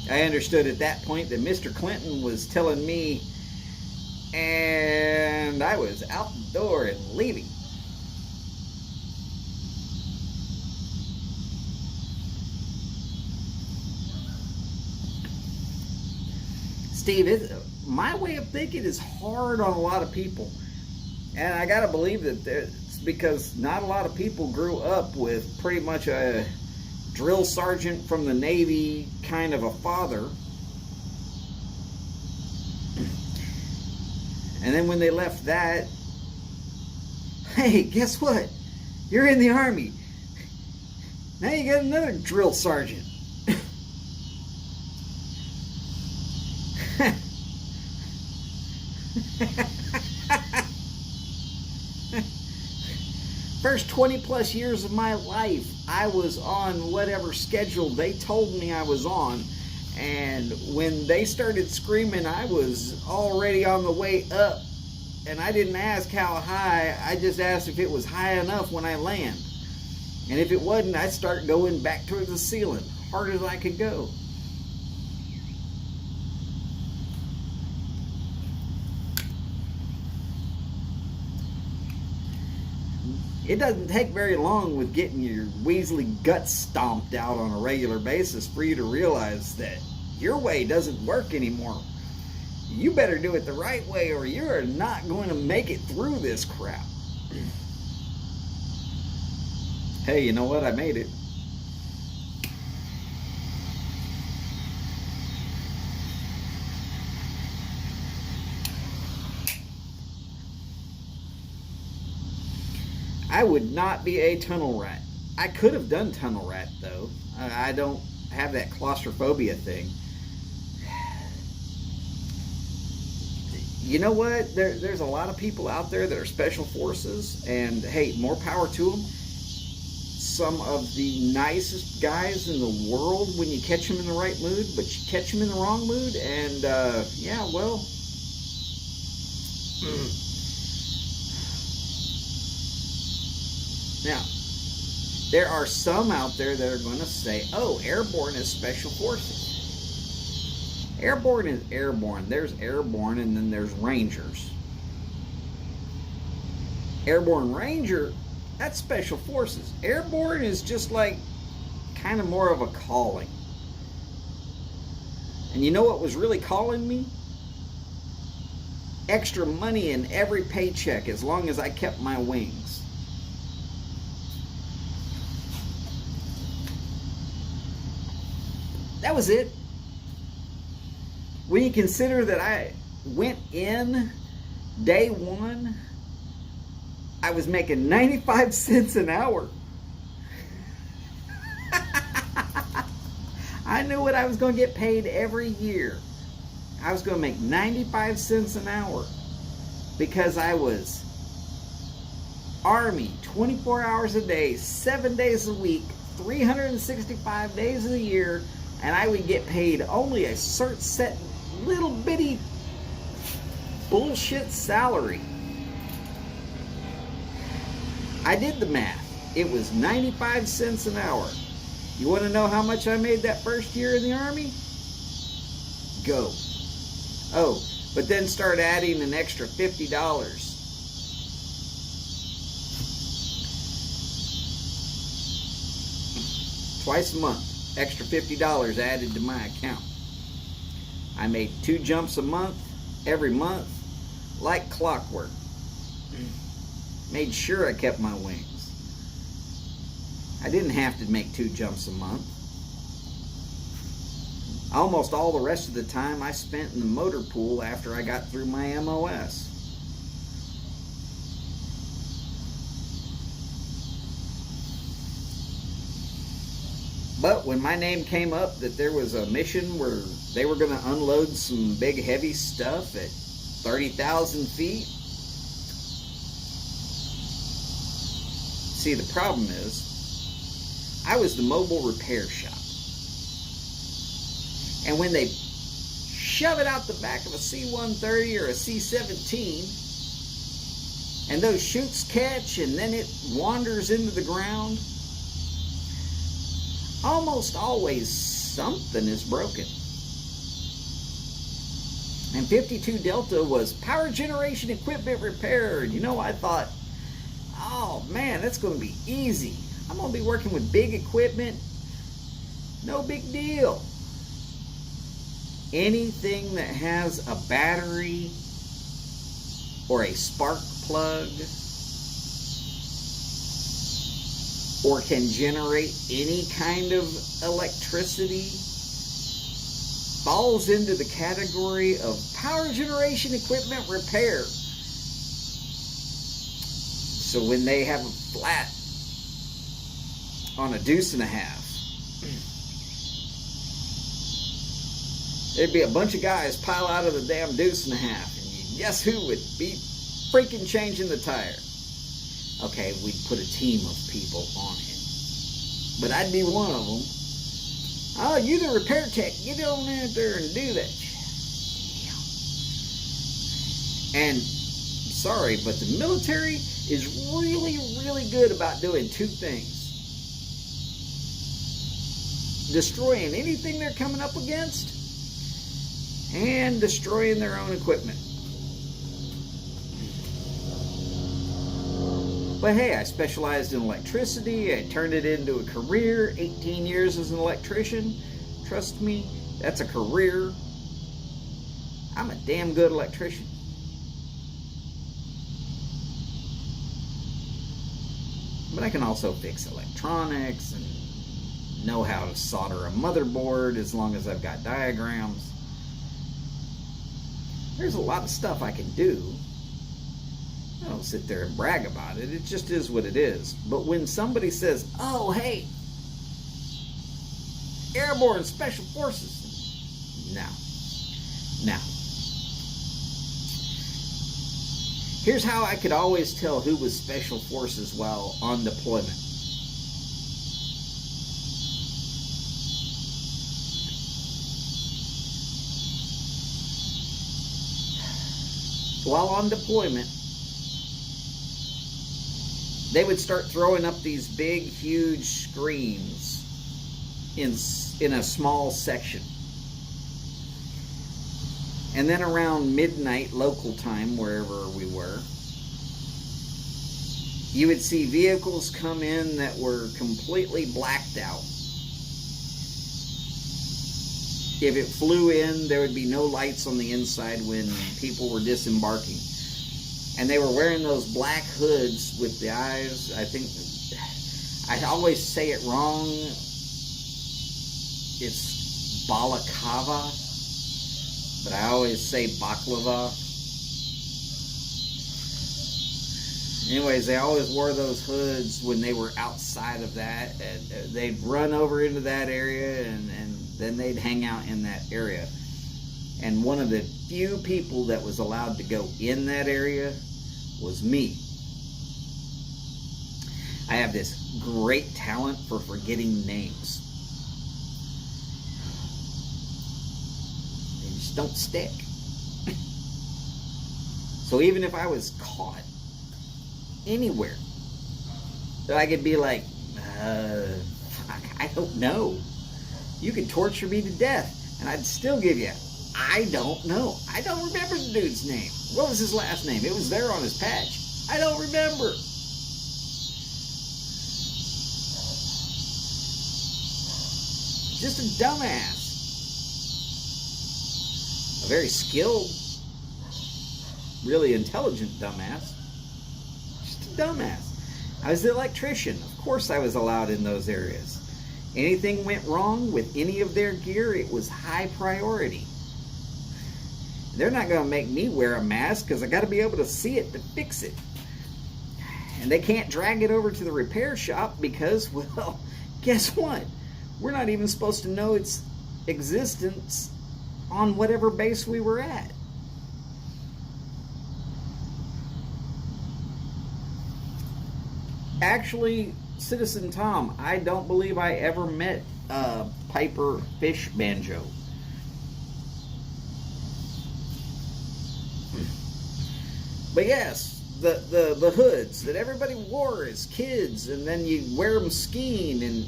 I understood at that point that Mr. Clinton was telling me, and I was out the door and leaving. Steve, my way of thinking is hard on a lot of people. And I gotta believe that it's because not a lot of people grew up with pretty much a drill sergeant from the Navy kind of a father. And then when they left that, hey, guess what? You're in the Army. Now you got another drill sergeant. First 20 plus years of my life, I was on whatever schedule they told me I was on. And when they started screaming, I was already on the way up. And I didn't ask how high, I just asked if it was high enough when I land. And if it wasn't, I'd start going back towards the ceiling, hard as I could go. It doesn't take very long with getting your weaselly guts stomped out on a regular basis for you to realize that your way doesn't work anymore. You better do it the right way or you're not going to make it through this crap. hey, you know what? I made it. I would not be a tunnel rat. I could have done tunnel rat, though. I don't have that claustrophobia thing. You know what? There's a lot of people out there that are special forces, and hey, more power to them. Some of the nicest guys in the world when you catch them in the right mood, but you catch them in the wrong mood, and yeah, well. Now, there are some out there that are going to say, oh, airborne is special forces. Airborne is airborne. There's airborne, and then there's rangers. Airborne ranger, that's special forces. Airborne is just like kind of more of a calling. And you know what was really calling me? Extra money in every paycheck as long as I kept my wings. That was it. When you consider that I went in day one, I was making 95 cents an hour. I knew what I was going to get paid every year. I was going to make 95 cents an hour because I was Army 24 hours a day, 7 days a week, 365 days of the year, and I would get paid only a certain set little bitty bullshit salary. I did the math. It was 95 cents an hour. You want to know how much I made that first year in the Army? Go. Oh, but then start adding an extra $50. Twice a month. Extra $50 added to my account. I made 2 jumps a month, every month, like clockwork. Made sure I kept my wings. I didn't have to make 2 jumps a month. Almost all the rest of the time I spent in the motor pool after I got through my MOS. But when my name came up that there was a mission where they were going to unload some big heavy stuff at 30,000 feet. See, the problem is, I was the mobile repair shop. And when they shove it out the back of a C-130 or a C-17, and those chutes catch and then it wanders into the ground, almost always something is broken. And 52 Delta was power generation equipment repair. You know, I thought, oh man, that's going to be easy. I'm going to be working with big equipment. No big deal. Anything that has a battery or a spark plug or can generate any kind of electricity falls into the category of power generation equipment repair. So when they have a flat on a 1.5 deuce, there'd be a bunch of guys pile out of the damn 1.5 deuce, and guess who would be freaking changing the tire? Okay, we'd put a team of people on it, but I'd be one of them. Oh, you the repair tech, get on out there and do that. And sorry, but the military is really, really good about doing 2 things. Destroying anything they're coming up against and destroying their own equipment. But hey, I specialized in electricity. I turned it into a career. 18 years as an electrician. Trust me, that's a career. I'm a damn good electrician. But I can also fix electronics and know how to solder a motherboard as long as I've got diagrams. There's a lot of stuff I can do. I don't sit there and brag about it. It just is what it is. But when somebody says, oh, hey, Airborne Special Forces. Now. Here's how I could always tell who was Special Forces while on deployment. While on deployment, they would start throwing up these big, huge screens in a small section. And then around midnight local time, wherever we were, you would see vehicles come in that were completely blacked out. If it flew in, there would be no lights on the inside when people were disembarking. And they were wearing those black hoods with the eyes. I think, I always say it wrong. It's balaclava, but I always say baklava. Anyways, they always wore those hoods when they were outside of that. And they'd run over into that area and then they'd hang out in that area. And one of the few people that was allowed to go in that area was me. I have this great talent for forgetting names. They just don't stick. So even if I was caught anywhere, I could be like, I don't know. You could torture me to death, and I'd still give you, I don't know. I don't remember the dude's name. What was his last name? It was there on his patch. I don't remember. Just a dumbass. A very skilled, really intelligent dumbass. Just a dumbass. I was the electrician. Of course I was allowed in those areas. Anything went wrong with any of their gear, it was high priority. They're not going to make me wear a mask because I got to be able to see it to fix it. And they can't drag it over to the repair shop because, well, guess what? We're not even supposed to know its existence on whatever base we were at. Actually, Citizen Tom, I don't believe I ever met Piper Fish Banjo. But yes, the hoods that everybody wore as kids, and then you wear them skiing in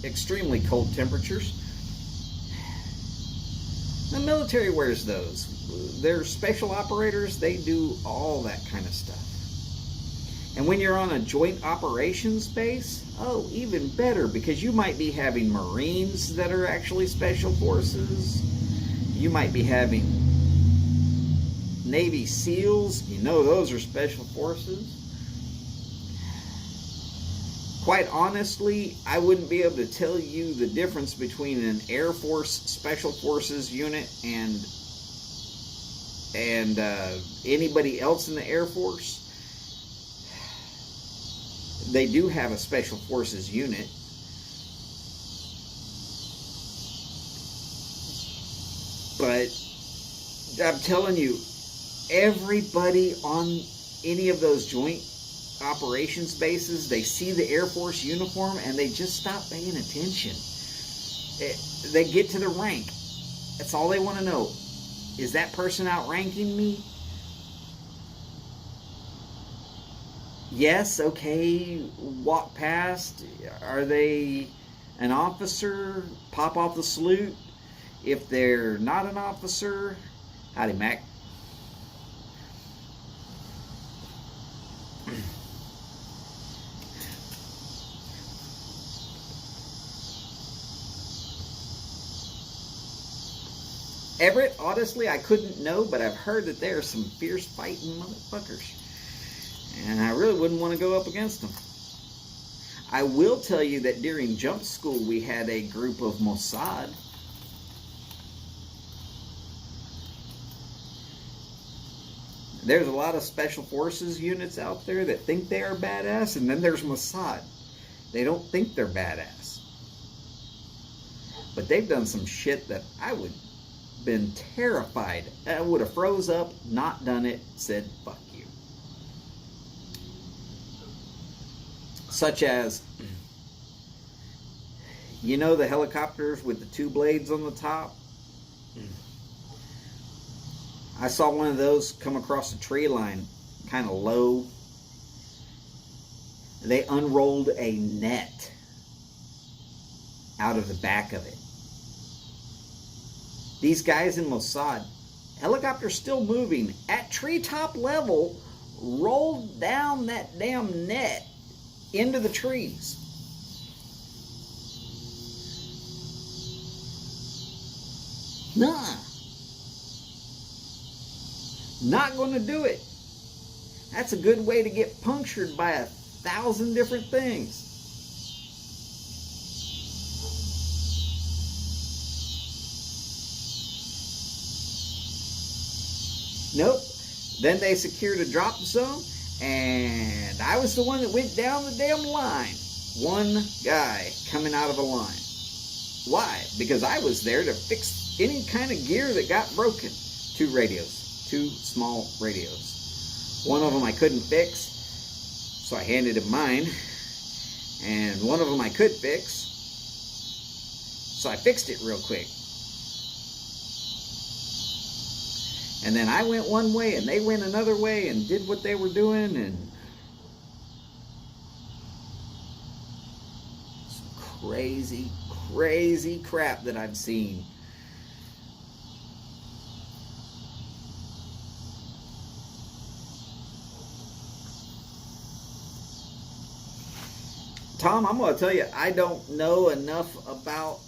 extremely cold temperatures. The military wears those. They're special operators. They do all that kind of stuff. And when you're on a joint operations base, oh, even better, because you might be having Marines that are actually special forces. You might be having Navy SEALs. You know those are special forces. Quite honestly, I wouldn't be able to tell you the difference between an Air Force Special Forces unit and anybody else in the Air Force. They do have a Special Forces unit. But I'm telling you, everybody on any of those joint operations bases, they see the Air Force uniform and they just stop paying attention. They get to the rank. That's all they want to know. Is that person outranking me? Yes, okay, walk past. Are they an officer? Pop off the salute. If they're not an officer, howdy, Mac. Everett, honestly, I couldn't know, but I've heard that there are some fierce fighting motherfuckers. And I really wouldn't want to go up against them. I will tell you that during jump school we had a group of Mossad. There's a lot of special forces units out there that think they are badass, and then there's Mossad. They don't think they're badass. But they've done some shit that I would have been terrified. I would have froze up, not done it, said fuck you. Such as, you know the helicopters with the two blades on the top? I saw one of those come across a tree line, kind of low. They unrolled a net out of the back of it. These guys in Mossad, helicopter's still moving, at treetop level, rolled down that damn net into the trees. Nah. Not going to do it. That's a good way to get punctured by 1,000 different things. Nope. Then they secured a drop zone, and I was the one that went down the damn line. One guy coming out of a line. Why? Because I was there to fix any kind of gear that got broken. 2 radios. 2 small radios. One of them I couldn't fix, so I handed him mine. And one of them I could fix, so I fixed it real quick. And then I went one way and they went another way and did what they were doing, and some crazy, crazy crap that I've seen. Tom, I'm going to tell you, I don't know enough about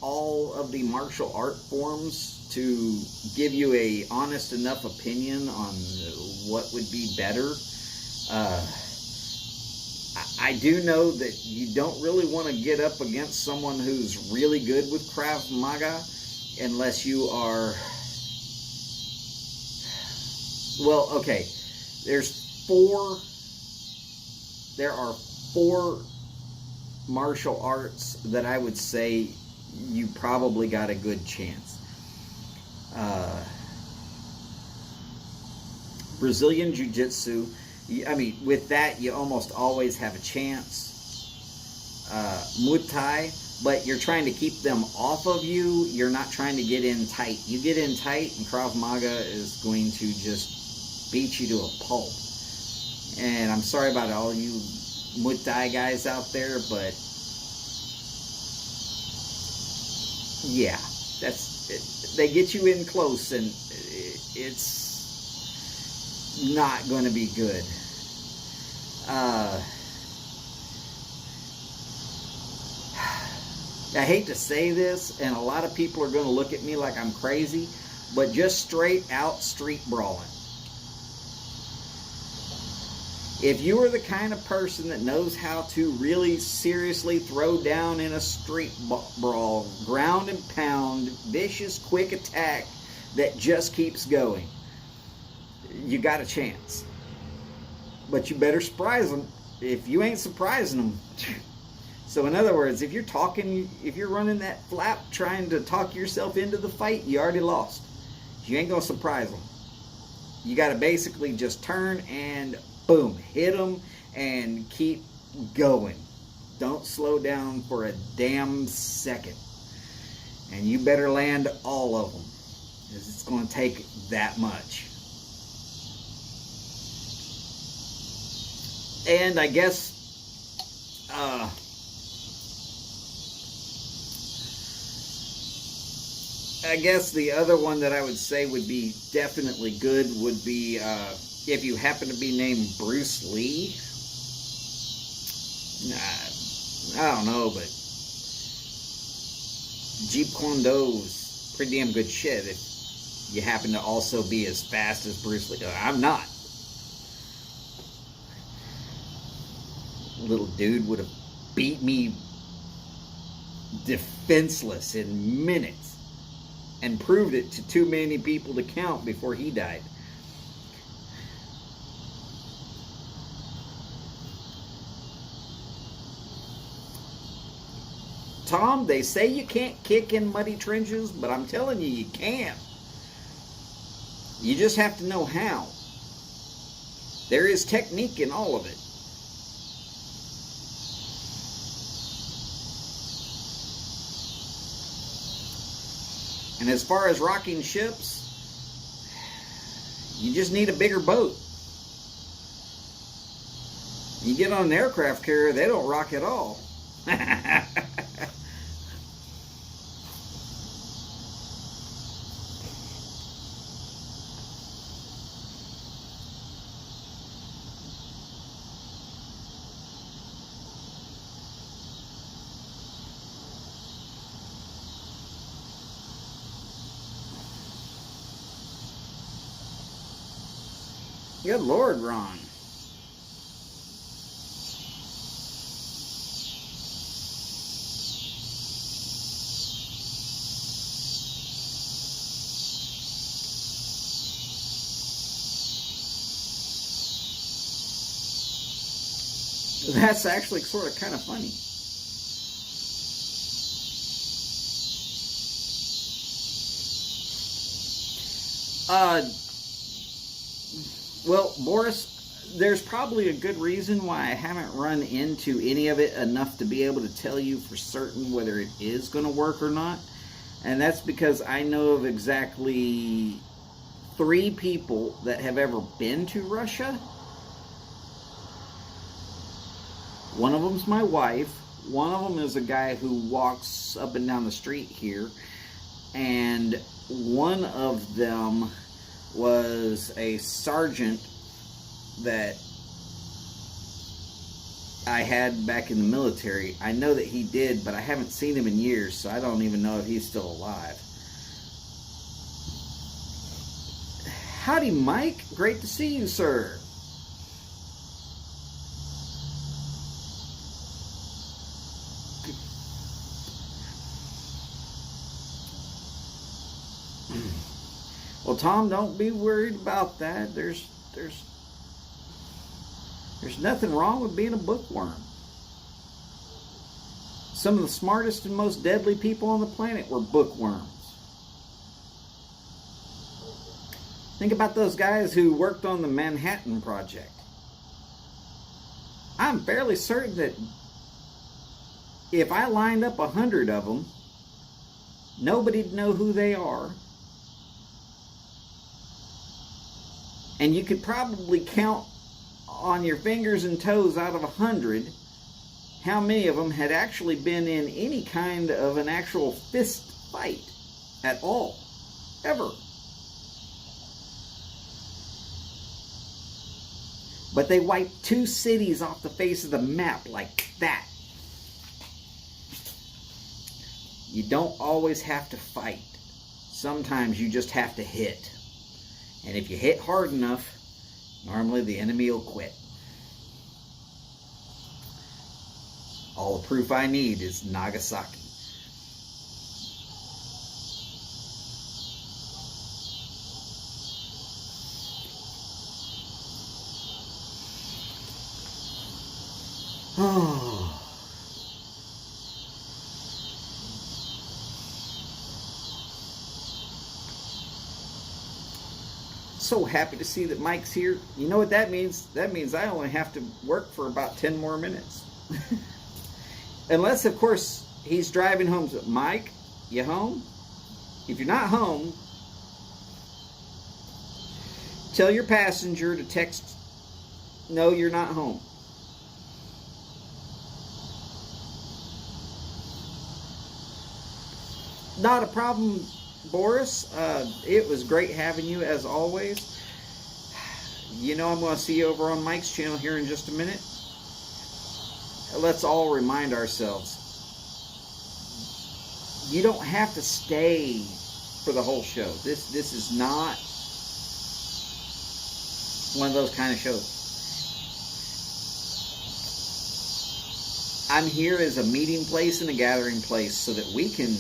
all of the martial art forms to give you a honest enough opinion on what would be better. I do know that you don't really want to get up against someone who's really good with Krav Maga unless you are... Well, okay. There are 4 martial arts that I would say you probably got a good chance. Brazilian Jiu-Jitsu, I mean, with that you almost always have a chance. Muay Thai, but you're trying to keep them off of you. You're not trying to get in tight. You get in tight and Krav Maga is going to just beat you to a pulp. And I'm sorry about all you Muay Thai guys out there, but yeah, that's it. They get you in close and it's not going to be good. I hate to say this, and a lot of people are going to look at me like I'm crazy, but just straight out street brawling. If you are the kind of person that knows how to really seriously throw down in a street brawl, ground and pound, vicious, quick attack that just keeps going, you got a chance. But you better surprise them. If you ain't surprising them. So in other words, if you're running that flap trying to talk yourself into the fight, you already lost. You ain't going to surprise them. You got to basically just turn and boom, hit them and keep going. Don't slow down for a damn second. And you better land all of them, because it's going to take that much. And I guess the other one that I would say would be definitely good would be if you happen to be named Bruce Lee. I don't know, but Jeet Kune Do's pretty damn good shit if you happen to also be as fast as Bruce Lee. I'm not. Little dude with a beat me defenseless in minutes and proved it to too many people to count before he died. Tom, they say you can't kick in muddy trenches, but I'm telling you, you can. You just have to know how. There is technique in all of it. And as far as rocking ships, you just need a bigger boat. You get on an aircraft carrier, they don't rock at all. Good Lord, Ron. That's actually sort of kind of funny. Well, Boris, there's probably a good reason why I haven't run into any of it enough to be able to tell you for certain whether it is going to work or not. And that's because I know of exactly 3 people that have ever been to Russia. One of them's my wife. One of them is a guy who walks up and down the street here. And one of them was a sergeant that I had back in the military. I know that he did, but I haven't seen him in years, so I don't even know if he's still alive. Howdy, Mike. Great to see you, sir. Well, Tom, don't be worried about that. There's nothing wrong with being a bookworm. Some of the smartest and most deadly people on the planet were bookworms. Think about those guys who worked on the Manhattan Project. I'm fairly certain that if I lined up 100 of them, nobody'd know who they are. And you could probably count on your fingers and toes out of 100 how many of them had actually been in any kind of an actual fist fight at all, ever. But they wiped 2 cities off the face of the map like that. You don't always have to fight. Sometimes you just have to hit. And if you hit hard enough, normally the enemy will quit. All the proof I need is Nagasaki. Oh. So happy to see that Mike's here. You know what that means? That means I only have to work for about 10 more minutes. Unless, of course, he's driving home. Mike, you home? If you're not home, tell your passenger to text, no, you're not home. Not a problem, Boris. It was great having you as always. You know I'm going to see you over on Mike's channel here in just a minute. Let's all remind ourselves, you don't have to stay for the whole show. This is not one of those kind of shows. I'm here as a meeting place and a gathering place so that we can,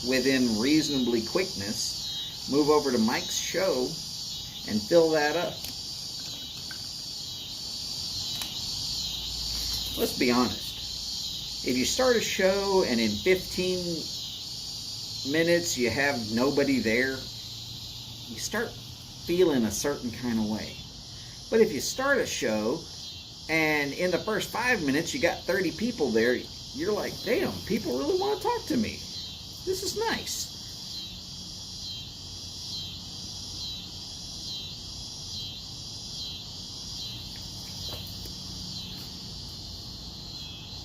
within reasonably quickness, move over to Mike's show and fill that up. Let's be honest. If you start a show and in 15 minutes you have nobody there, you start feeling a certain kind of way. But if you start a show and in the first 5 minutes you got 30 people there, you're like, damn, people really want to talk to me. This is nice.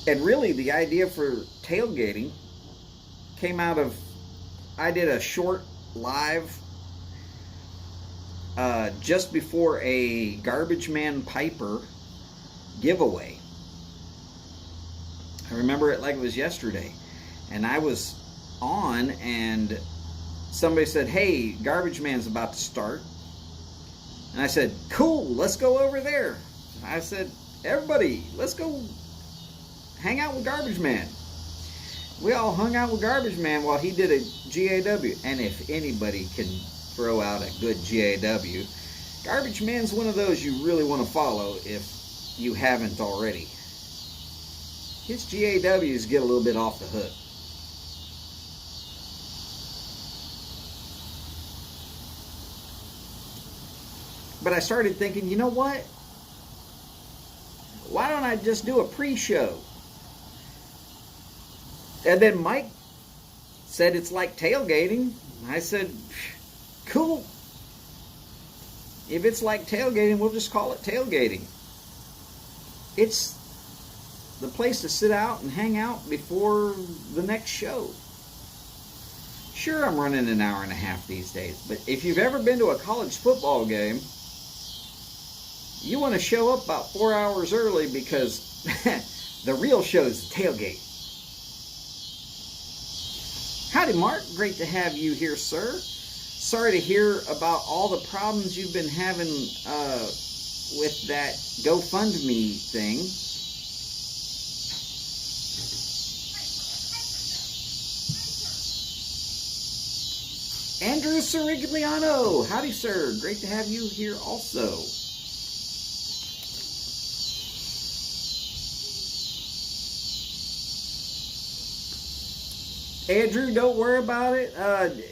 And really, the idea for tailgating came out of, I did a short live just before a Garbage Man Piper giveaway. I remember it like it was yesterday. And I was on and somebody said, hey, Garbage Man's about to start. And I said, cool, let's go over there. I said, everybody, let's go hang out with Garbage Man. We all hung out with Garbage Man while he did a GAW. And if anybody can throw out a good GAW, Garbage Man's one of those you really want to follow if you haven't already. His GAWs get a little bit off the hook. But I started thinking, you know what? Why don't I just do a pre-show? And then Mike said it's like tailgating. I said, cool. If it's like tailgating, we'll just call it tailgating. It's the place to sit out and hang out before the next show. Sure, I'm running an hour and a half these days, but if you've ever been to a college football game, you want to show up about 4 hours early because the real show is the tailgate. Howdy, Mark. Great to have you here, sir. Sorry to hear about all the problems you've been having with that GoFundMe thing. Andrew Sirigliano. Howdy, sir. Great to have you here also. Andrew, don't worry about it.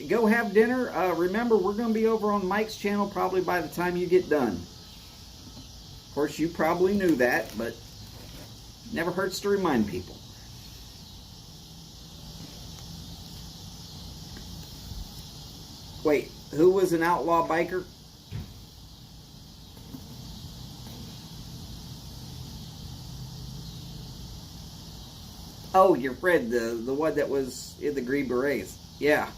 Go have dinner. Remember, we're going to be over on Mike's channel probably by the time you get done. Of course, you probably knew that, but never hurts to remind people. Wait, who was an outlaw biker? Oh, your friend, the one that was in the Green Berets. Yeah.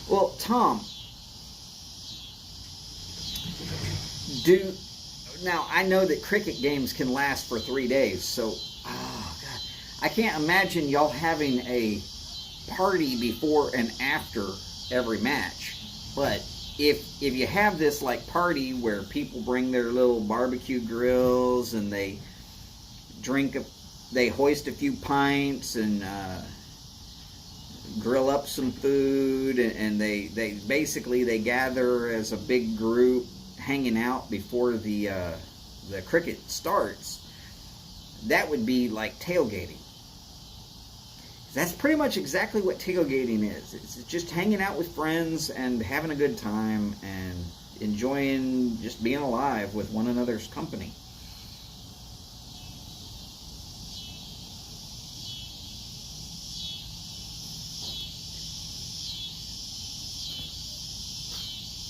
Well, Tom, now I know that cricket games can last for 3 days, so oh God, I can't imagine y'all having a party before and after every match. But if you have this like party where people bring their little barbecue grills and they they hoist a few pints and grill up some food, and they basically gather as a big group hanging out before the cricket starts, that would be like tailgating. That's pretty much exactly what tailgating is. It's just hanging out with friends and having a good time and enjoying just being alive with one another's company.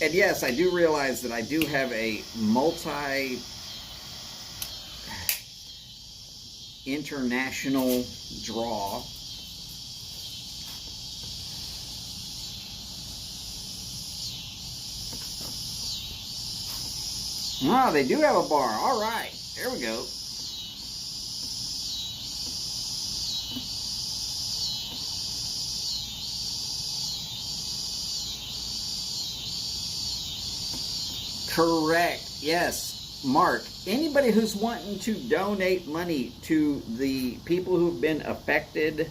And yes, I do realize that I do have a multi-international draw. Ah, they do have a bar. All right. There we go. Correct. Yes. Mark, anybody who's wanting to donate money to the people who've been affected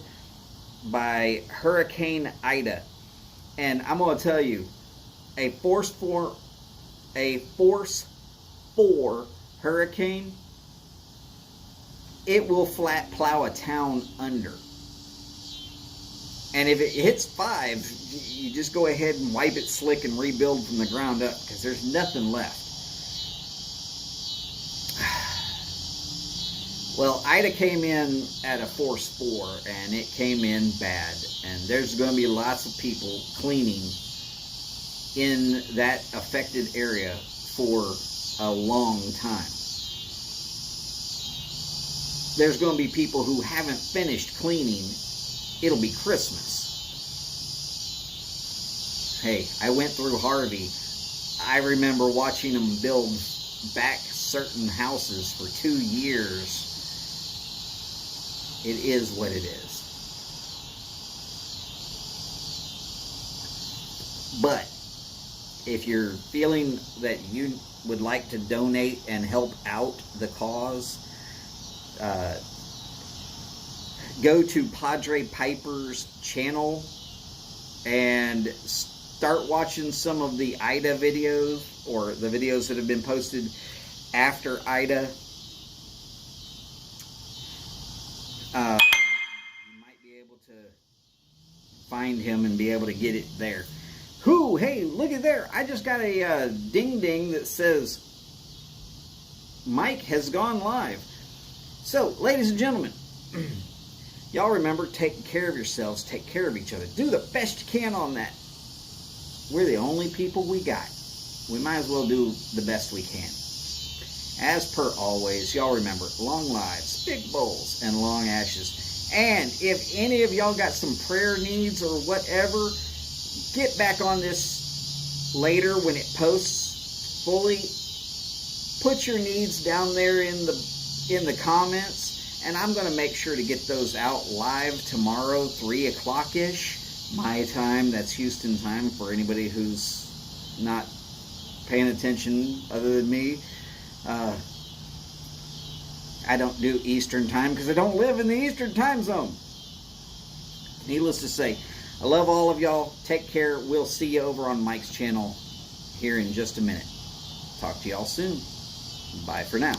by Hurricane Ida, and I'm going to tell you, a force 4 hurricane, it will flat plow a town under. And if it hits 5, you just go ahead and wipe it slick and rebuild from the ground up, because there's nothing left. Well, Ida came in at a force 4, and it came in bad. And there's going to be lots of people cleaning in that affected area for a long time. There's going to be people who haven't finished cleaning. It'll be Christmas. Hey, I went through Harvey. I remember watching them build back certain houses for 2 years. It is what it is. But if you're feeling that you would like to donate and help out the cause, go to Padre Piper's channel and start watching some of the Ida videos, or the videos that have been posted after Ida. You might be able to find him and be able to get it there. Hey, look at there. I just got a ding-ding that says Mike has gone live. So, ladies and gentlemen, y'all remember, taking care of yourselves, take care of each other. Do the best you can on that. We're the only people we got. We might as well do the best we can. As per always, y'all remember, long lives, big bowls, and long ashes. And if any of y'all got some prayer needs or whatever, get back on this later when it posts fully. Put your needs down there in the comments, and I'm going to make sure to get those out live tomorrow, 3 o'clock-ish, my time. That's Houston time for anybody who's not paying attention other than me. I don't do Eastern time because I don't live in the Eastern time zone. Needless to say, I love all of y'all. Take care. We'll see you over on Mike's channel here in just a minute. Talk to y'all soon. Bye for now.